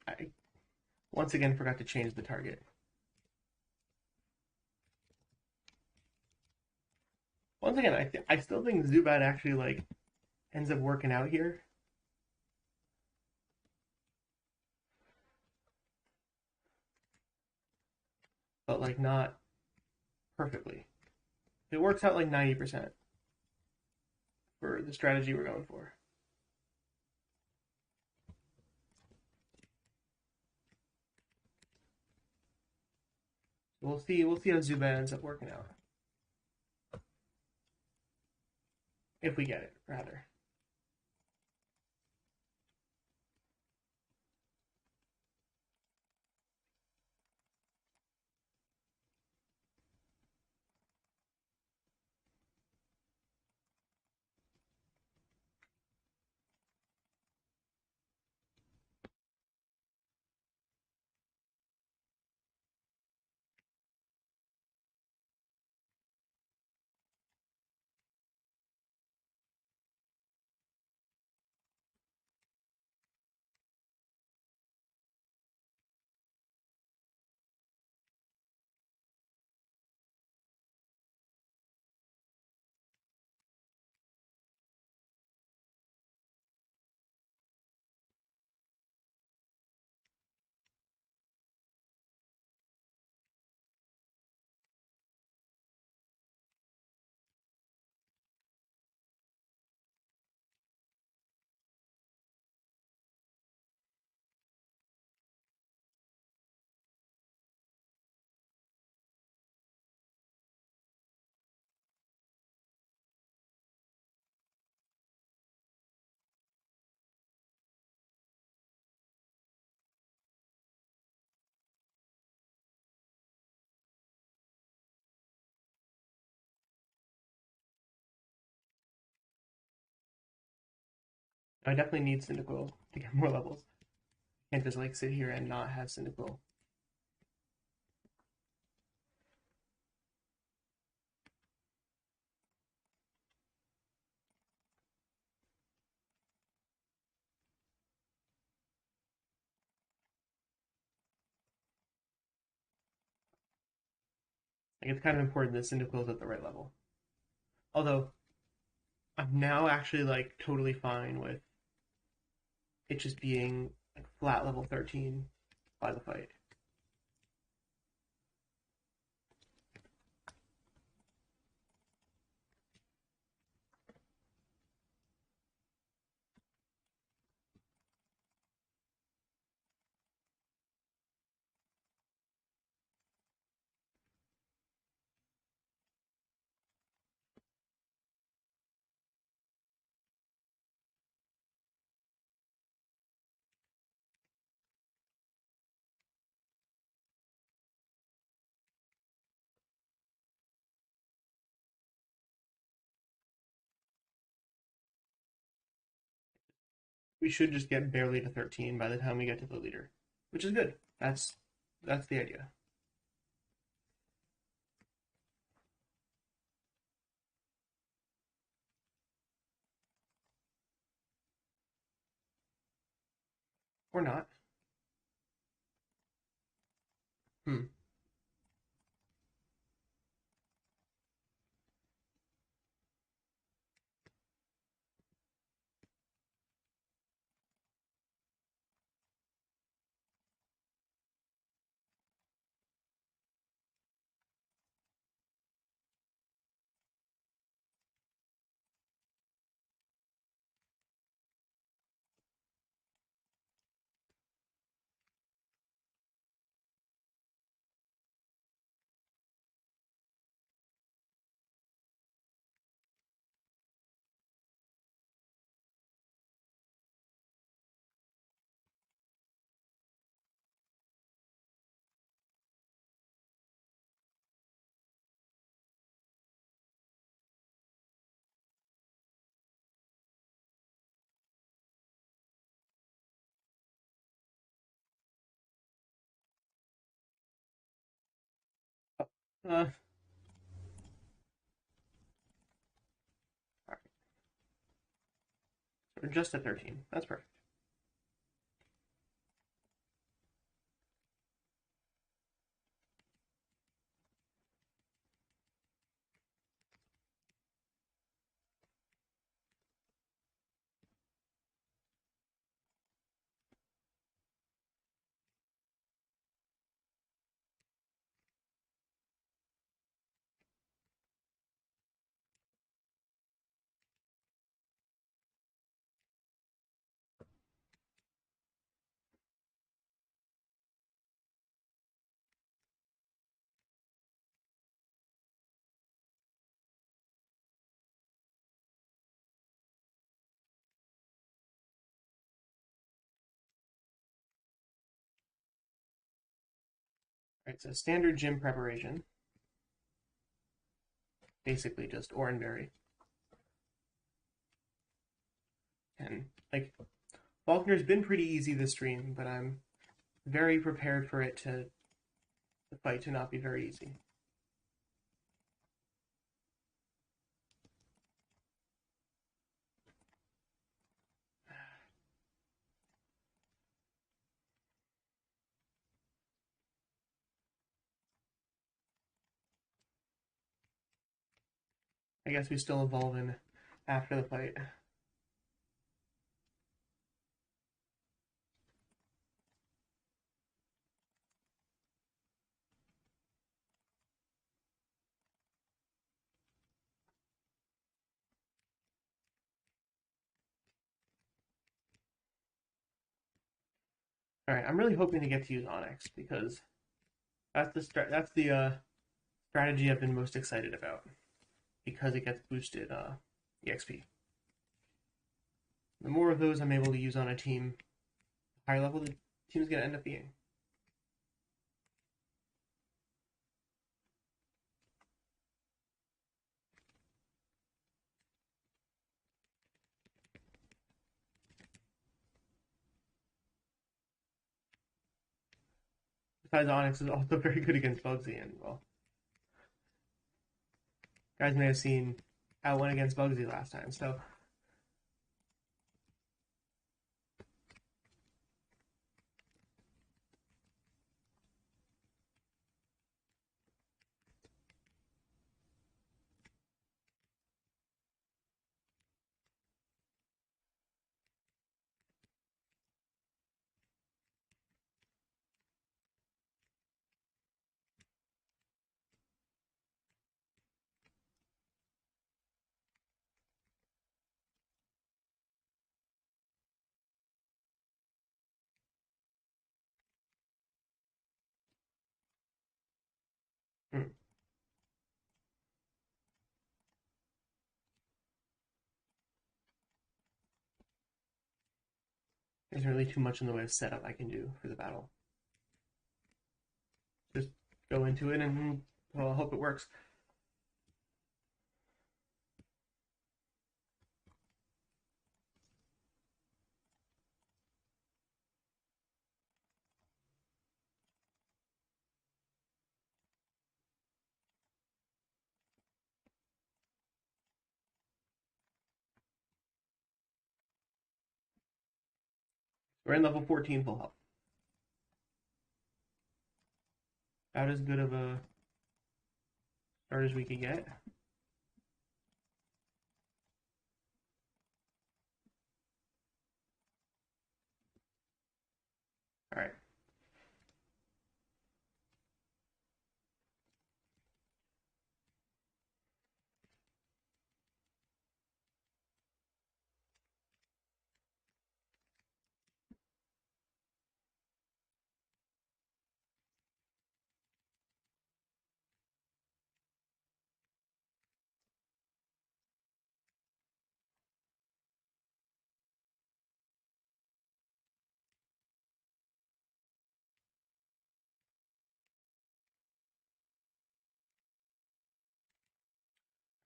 I once again forgot to change the target. Once again, I still think Zubat actually like ends up working out here. but like not perfectly. It works out like 90% for the strategy we're going for. We'll see. We'll see how Zubat ends up working out if we get it, rather. I definitely need Cyndaquil to get more levels. I can't just like sit here and not have Cyndaquil. Like it's kind of important that Cyndaquil is at the right level. Although I'm now actually like totally fine with it just being like flat level 13 by the fight. We should just get barely to 13 by the time we get to the leader, which is good. That's the idea. Or not. Hmm. Uh, all right. So we're just at 13. That's perfect. Right, so standard gym preparation. Basically just Oranberry. And, like, Faulkner's been pretty easy this stream, but I'm very prepared for it to the fight to not be very easy. I guess we still evolve in after the fight. All right, I'm really hoping to get to use Onyx because that's the strategy I've been most excited about because it gets boosted EXP. The more of those I'm able to use on a team, the higher level the team's gonna end up being. Besides, Onyx is also very good against Bugsy, and well, guys may have seen how I went against Bugsy last time, so hmm, there's really too much in the way of setup I can do for the battle. Just go into it and well, hope it works. We're in level 14 full health. About as good of a start as we could get. All right.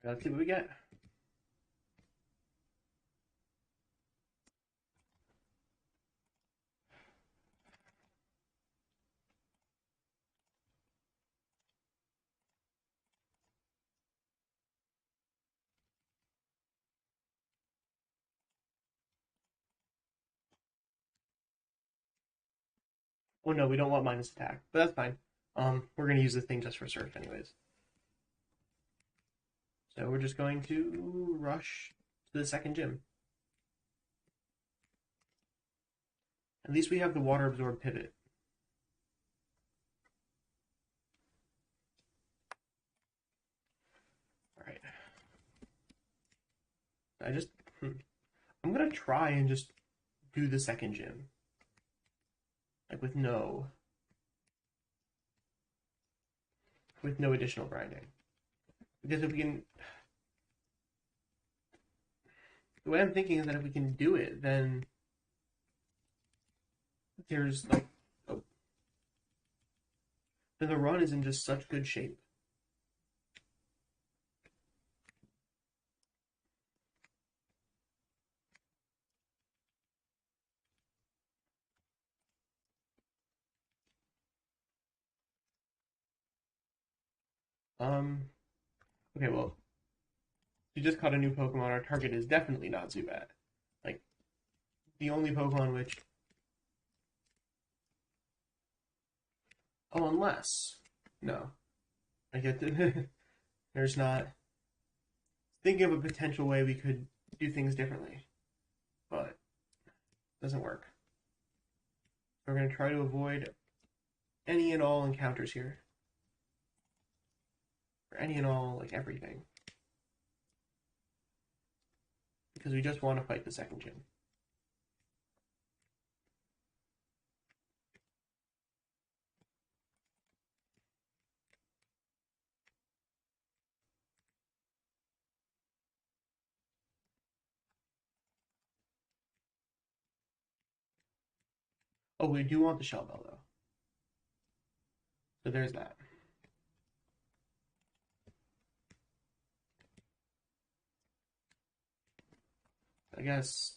Let's see what we get. Oh no, we don't want minus attack, but that's fine. We're gonna use the thing just for surf anyways. So we're just going to rush to the second gym. At least we have the water absorb pivot. All right. I'm gonna try and just do the second gym, like with no additional grinding. Because if we can, the way I'm thinking is that if we can do it, then there's like, oh, then the run is in just such good shape. Um, okay, well, we just caught a new Pokemon. Our target is definitely not Zubat. Like, the only Pokemon which. Oh, unless. No. I get the. There's not. Thinking of a potential way we could do things differently, but it doesn't work. We're going to try to avoid any and all encounters here. Or any and all, like, everything. Because we just want to fight the second gym. Oh, we do want the Shell Bell, though. So there's that. I guess.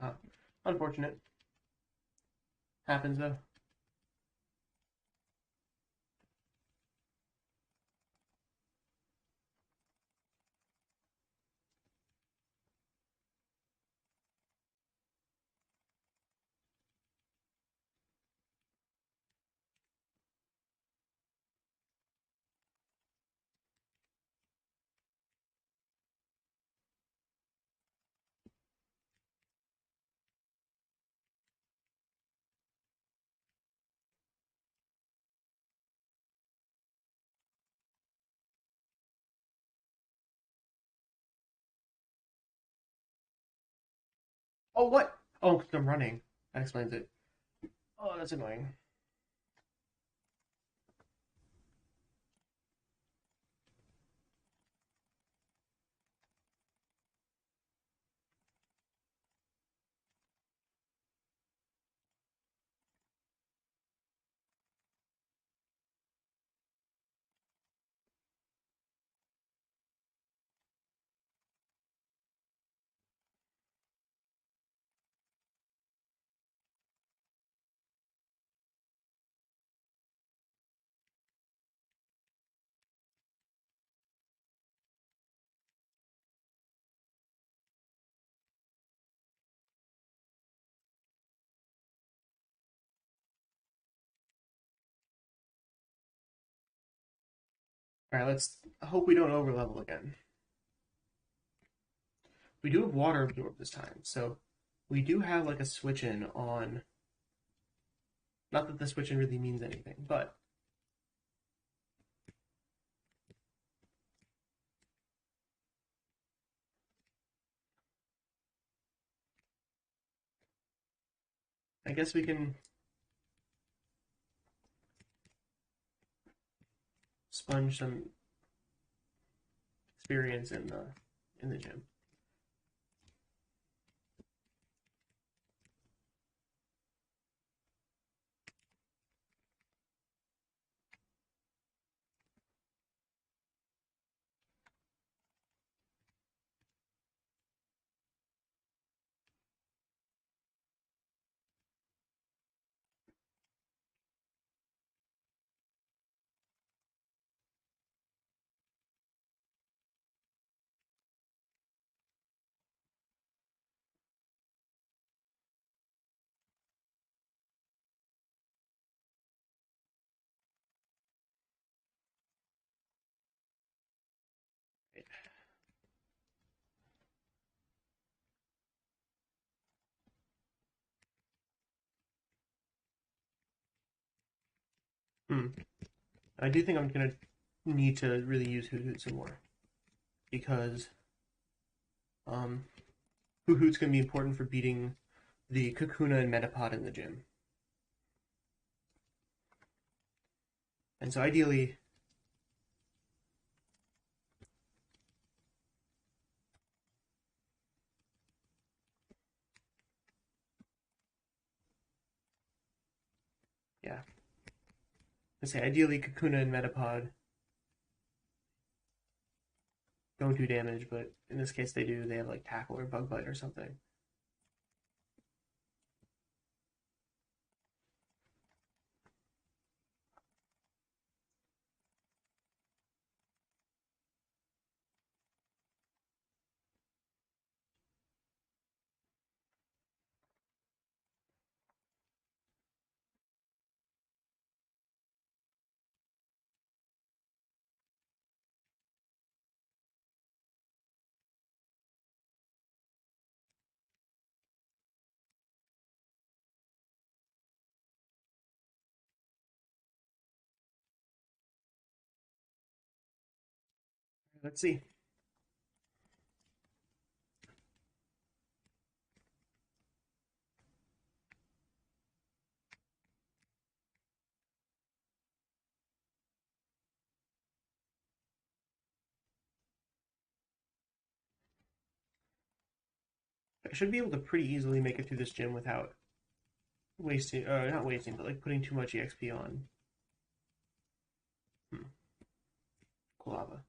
Uh, Unfortunate. Happens, though. Oh, what? Oh, because I'm running. That explains it. Oh, that's annoying. All right, let's hope we don't overlevel again. We do have water absorb this time, so we do have like a switch in on. Not that the switch in really means anything, but I guess we can sponge some experience in the gym. Hmm. I do think I'm gonna need to really use Hoot Hoot some more because um, Hoot Hoot's gonna be important for beating the Kakuna and Metapod in the gym. And so ideally, yeah, let's say ideally Kakuna and Metapod don't do damage, but in this case they do. They have like Tackle or Bug Bite or something. Let's see. I should be able to pretty easily make it through this gym without wasting, not wasting, but like putting too much EXP on. Hmm. Lava.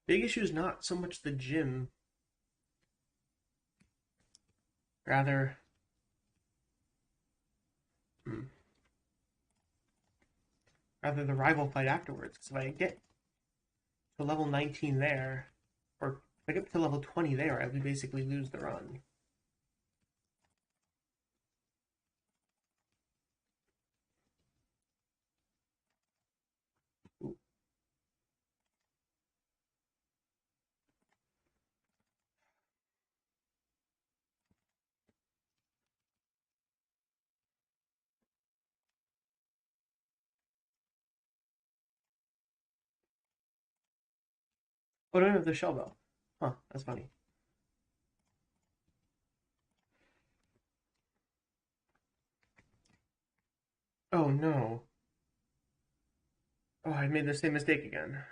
Big issue is not so much the gym, rather, hmm, rather the rival fight afterwards. Because if I get to level 19 there, or if I get to level 20 there, I would basically lose the run. Ooh. Oh, I don't have the shell bell. Huh, that's funny. Oh no. Oh, I made the same mistake again.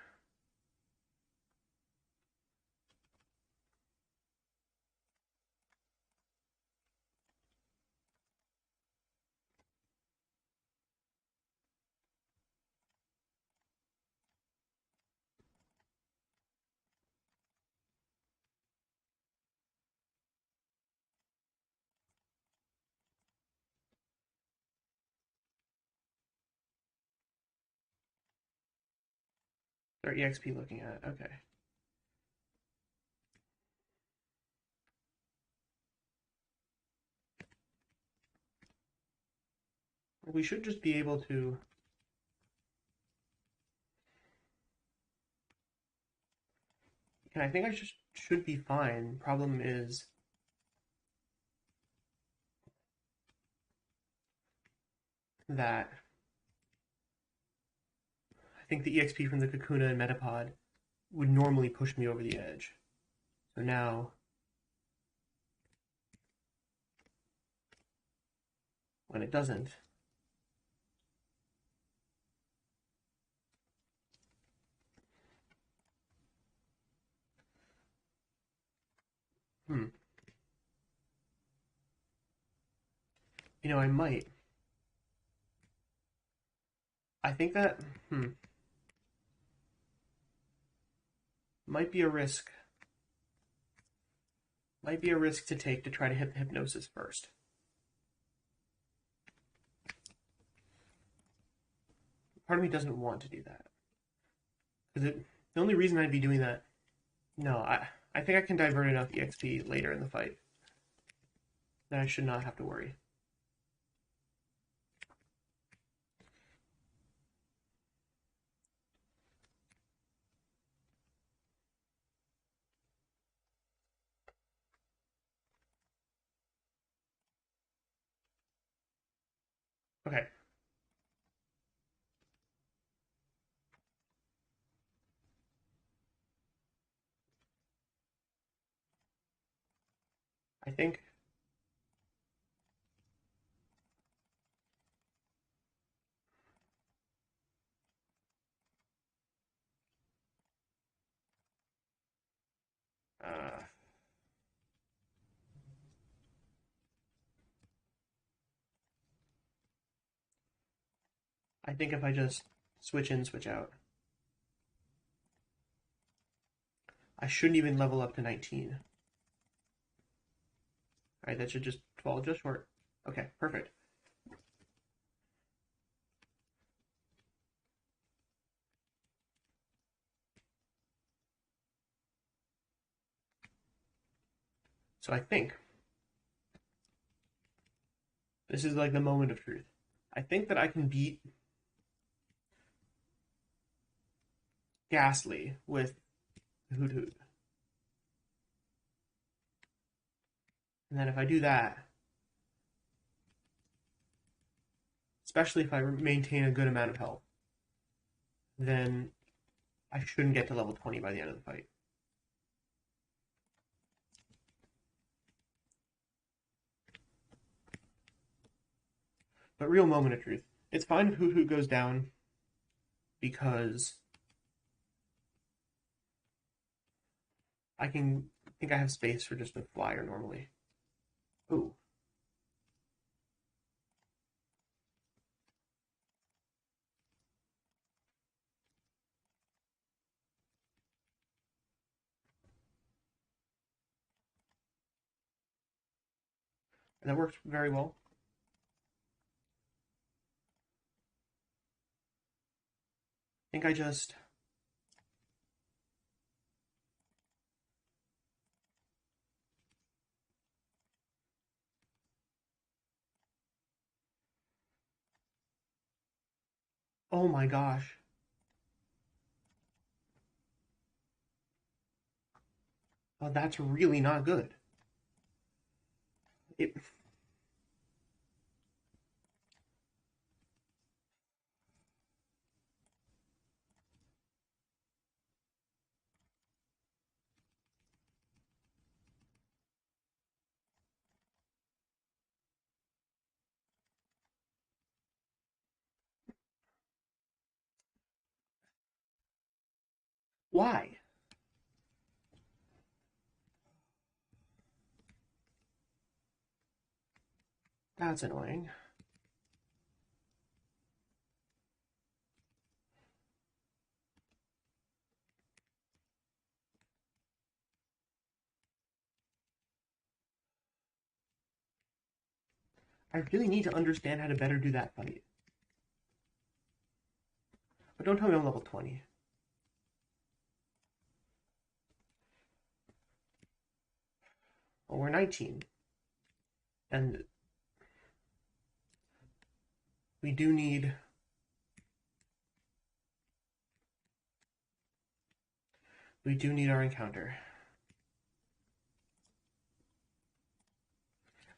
30 XP looking at. Okay. We should just be able to. And I think I just should be fine. Problem is that I think the EXP from the Kakuna and Metapod would normally push me over the edge. So now, when it doesn't, hmm, I might. I think that might be a risk. Might be a risk to take to try to hit hypnosis first. Part of me doesn't want to do that because the only reason I'd be doing that. No, I think I can divert enough EXP later in the fight that I should not have to worry. Okay. I think uh, I think if I just switch in, switch out, I shouldn't even level up to 19. All right, that should just fall just short. Okay, perfect. So I think this is like the moment of truth. I think that I can beat Ghastly with Hoot Hoot. And then if I do that, especially if I maintain a good amount of health, then I shouldn't get to level 20 by the end of the fight. But real moment of truth. It's fine if Hoot Hoot goes down because I think I have space for just a flyer normally. Ooh. And that worked very well. I think I just oh my gosh. Oh, that's really not good. It why? That's annoying. I really need to understand how to better do that fight. But don't tell me I'm level 20. Well, we're 19. And we do need our encounter.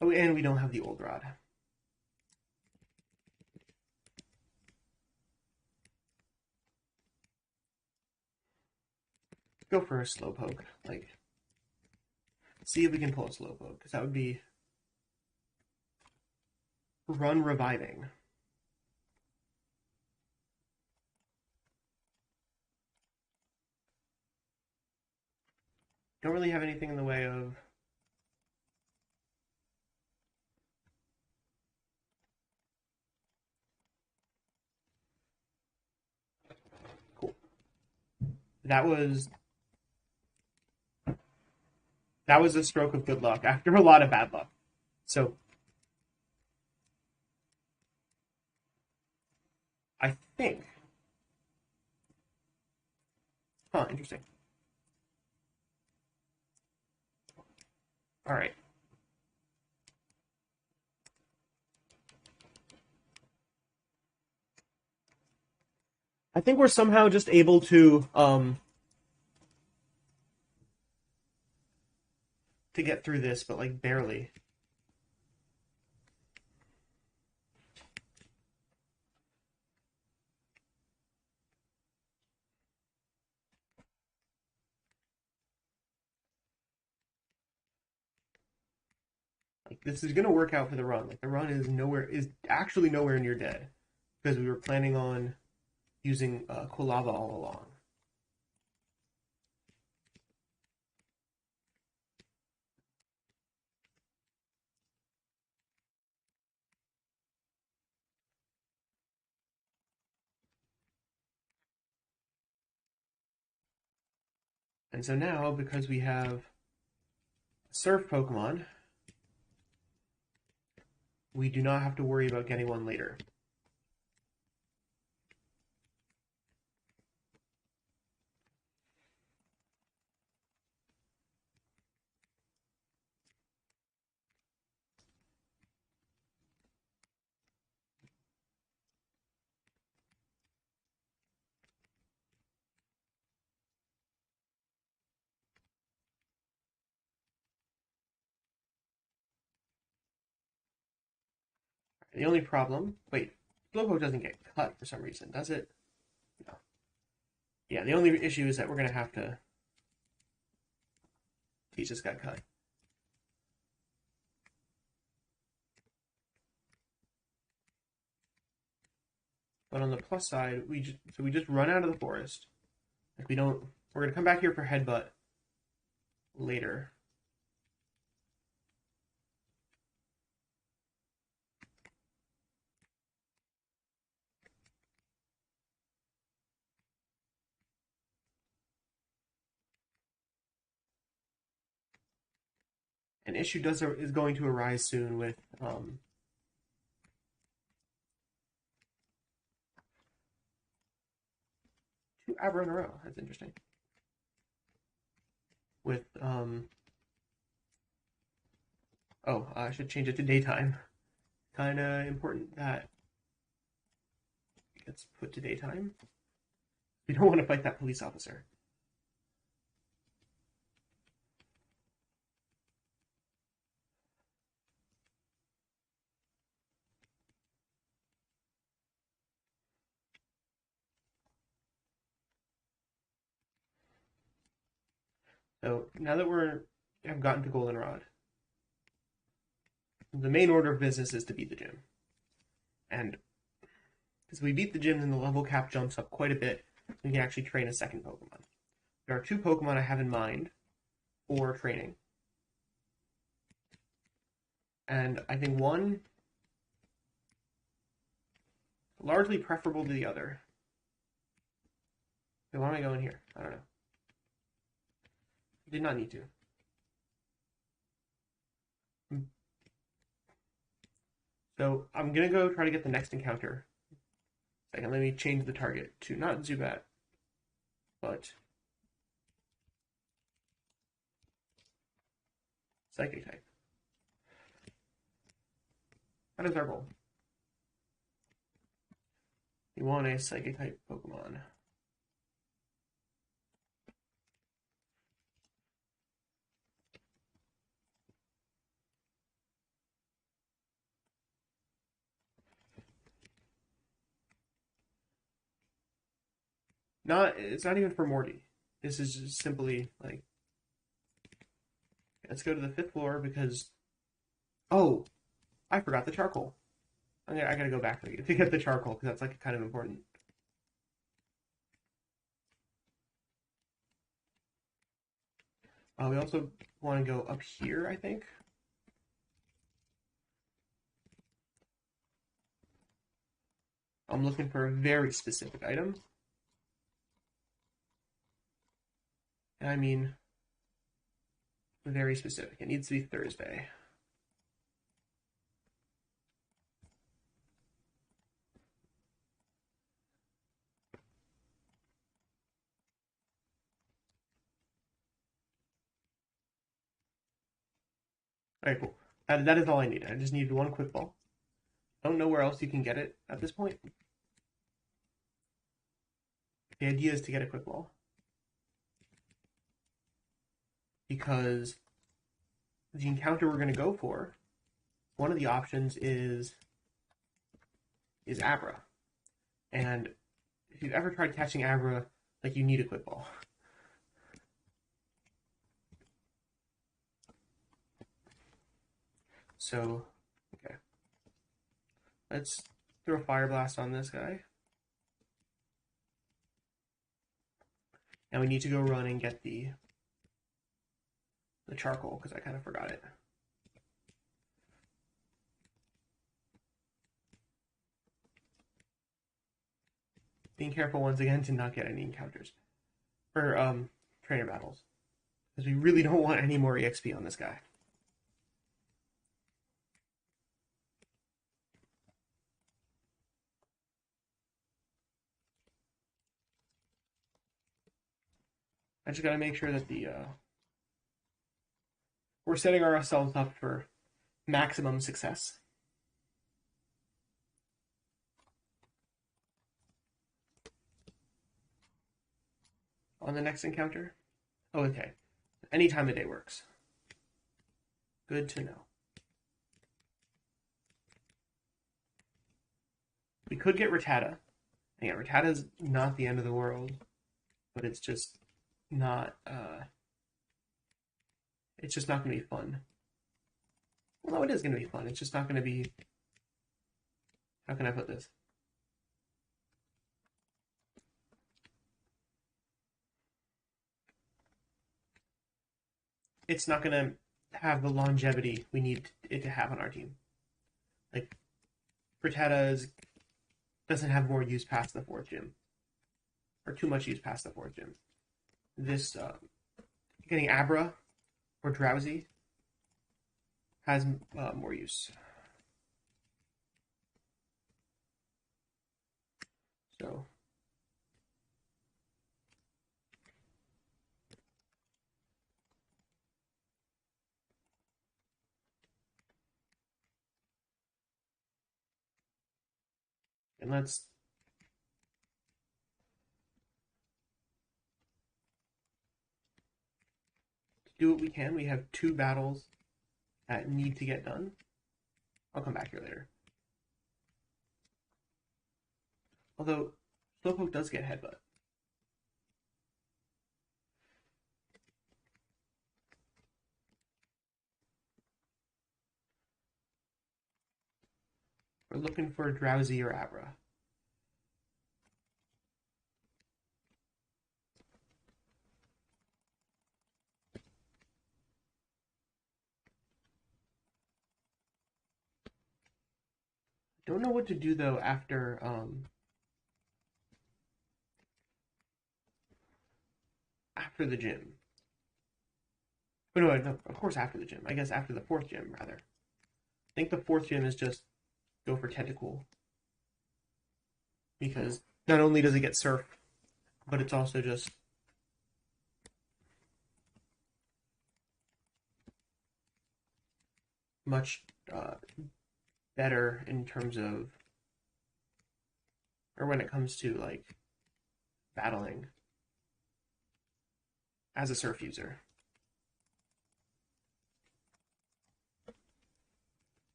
Oh, and we don't have the old rod. Go for a slowpoke. Like, see if we can pull a slowpoke, because that would be run reviving. Don't really have anything in the way of cool. That was a stroke of good luck after a lot of bad luck. So I think, interesting. All right. I think we're somehow just able to get through this, but like barely. Like this is gonna work out for the run. Like the run is actually nowhere near dead because we were planning on using Quilava all along. And so now, because we have Surf Pokemon, we do not have to worry about getting one later. The only problem, wait, Slowpoke doesn't get cut for some reason, does it? No. Yeah, the only issue is that we're going to have to teach this guy cut. But on the plus side, we just run out of the forest. Like we don't. We're gonna come back here for headbutt later. An issue is going to arise soon with two Abra in a row. That's interesting. With oh, I should change it to daytime. Kind of important that it gets put to daytime. We don't want to fight that police officer. So now that have gotten to Goldenrod, the main order of business is to beat the gym. And because we beat the gym, then the level cap jumps up quite a bit. We can actually train a second Pokemon. There are two Pokemon I have in mind for training. And I think one largely preferable to the other. Okay, why am I going here? I don't know. I did not need to. So I'm gonna go try to get the next encounter. Second, let me change the target to not Zubat, but Psychic type. That is our goal. We want a Psychic type Pokemon. It's not even for Morty. This is just simply like, let's go to the 5th floor because, oh, I forgot the charcoal. I gotta go back to get the charcoal because that's like kind of important. We also want to go up here, I think. I'm looking for a very specific item. And I mean, very specific. It needs to be Thursday. Alright, cool. That is all I need. I just needed one quick ball. I don't know where else you can get it at this point. The idea is to get a quick ball. Because the encounter we're going to go for, one of the options is Abra. And if you've ever tried catching Abra, like you need a quick ball. So, okay. Let's throw a fire blast on this guy. And we need to go run and get the charcoal, because I kind of forgot it. Being careful once again to not get any encounters. Or, trainer battles. Because we really don't want any more EXP on this guy. I just gotta make sure that we're setting ourselves up for maximum success. On the next encounter? Oh, okay. Any time of day works. Good to know. We could get Rattata. And yeah, Rattata's not the end of the world, but it's just not it's just not gonna be fun. Well, no, it is gonna be fun. It's just not gonna be, how can I put this? It's not gonna have the longevity we need it to have on our team. Like, Rattata doesn't have more use past the fourth gym, or too much use past the fourth gym. This getting Abra or Drowsy has more use. So and let's do what we can. We have 2 battles that need to get done. I'll come back here later. Although Slowpoke does get headbutt. We're looking for Drowsy or Abra. Don't know what to do though after the gym. But no, of course after the gym. I guess after the 4th gym rather. I think the 4th gym is just go for Tentacool. Because not only does it get Surf, but it's also just much better in terms of, or when it comes to like battling as a Surf user.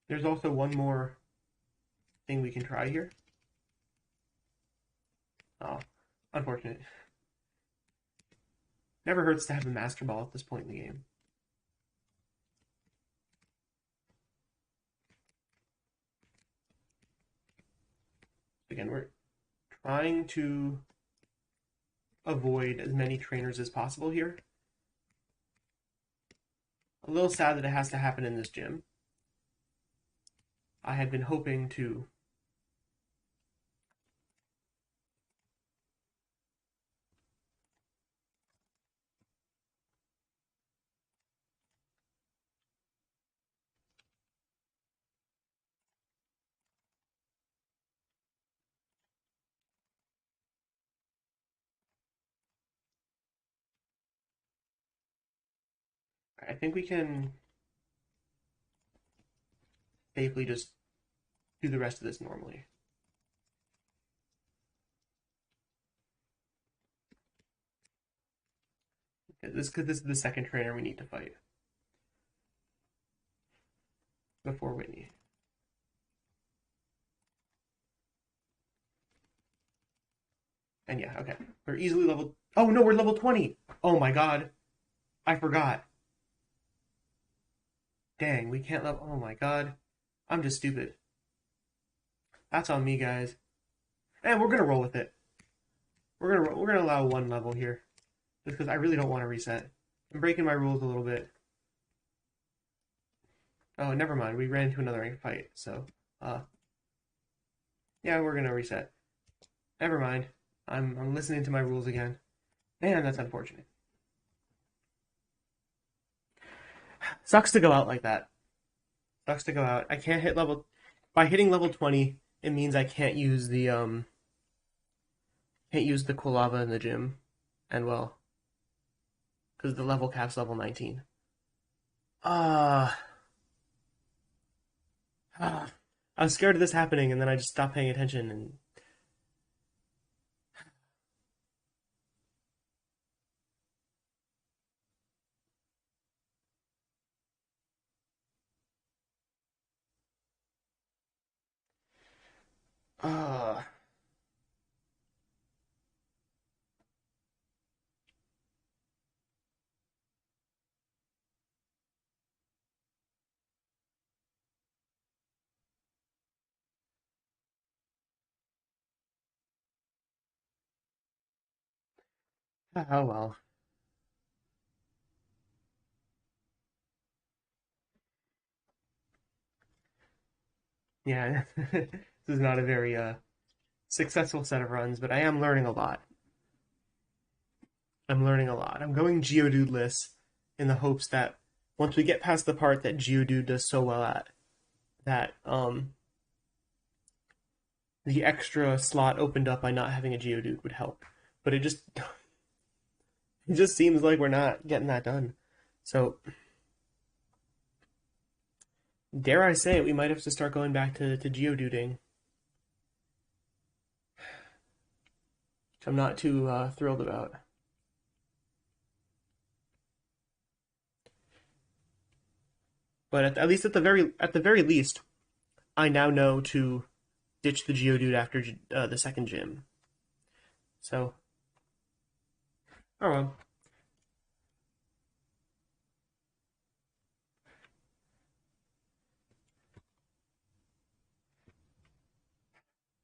There's also one more thing we can try here. Oh, unfortunate. Never hurts to have a Master Ball at this point in the game. Again, we're trying to avoid as many trainers as possible here. A little sad that it has to happen in this gym. I had been hoping to I think we can safely just do the rest of this normally. This is the second trainer we need to fight before Whitney. And yeah, okay. We're easily level... Oh no, we're level 20! Oh my god. I forgot. Dang, we can't level. Oh my god. I'm just stupid. That's on me, guys. And we're gonna roll with it. We're gonna allow one level here, just because I really don't want to reset. I'm breaking my rules a little bit. Oh, never mind. We ran into another ranked fight, so yeah, we're gonna reset. Never mind. I'm listening to my rules again. Man, that's unfortunate. Sucks to go out like that. Sucks to go out. I can't hit level by hitting level 20. It means I can't use the cool lava in the gym, and well, because the level cap's level 19. Ah, I was scared of this happening, and then I just stopped paying attention. And ah, oh well. Yeah, this is not a very successful set of runs, but I am learning a lot. I'm learning a lot. I'm going Geodude-less in the hopes that once we get past the part that Geodude does so well at, that the extra slot opened up by not having a Geodude would help. But it just seems like we're not getting that done. So dare I say it, we might have to start going back to Geoduding, which I'm not too thrilled about. But at least at the very least, I now know to ditch the Geodude after the second gym. So, oh well.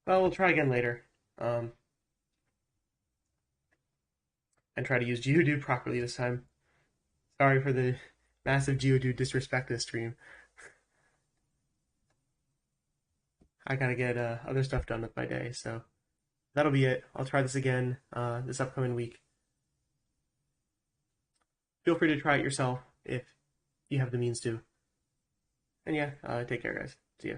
Well, we'll try again later. Um, and try to use Geodude properly this time. Sorry for the massive Geodude disrespect this stream. I gotta get other stuff done with my day, so that'll be it. I'll try this again this upcoming week. Feel free to try it yourself if you have the means to. And yeah, take care, guys. See ya.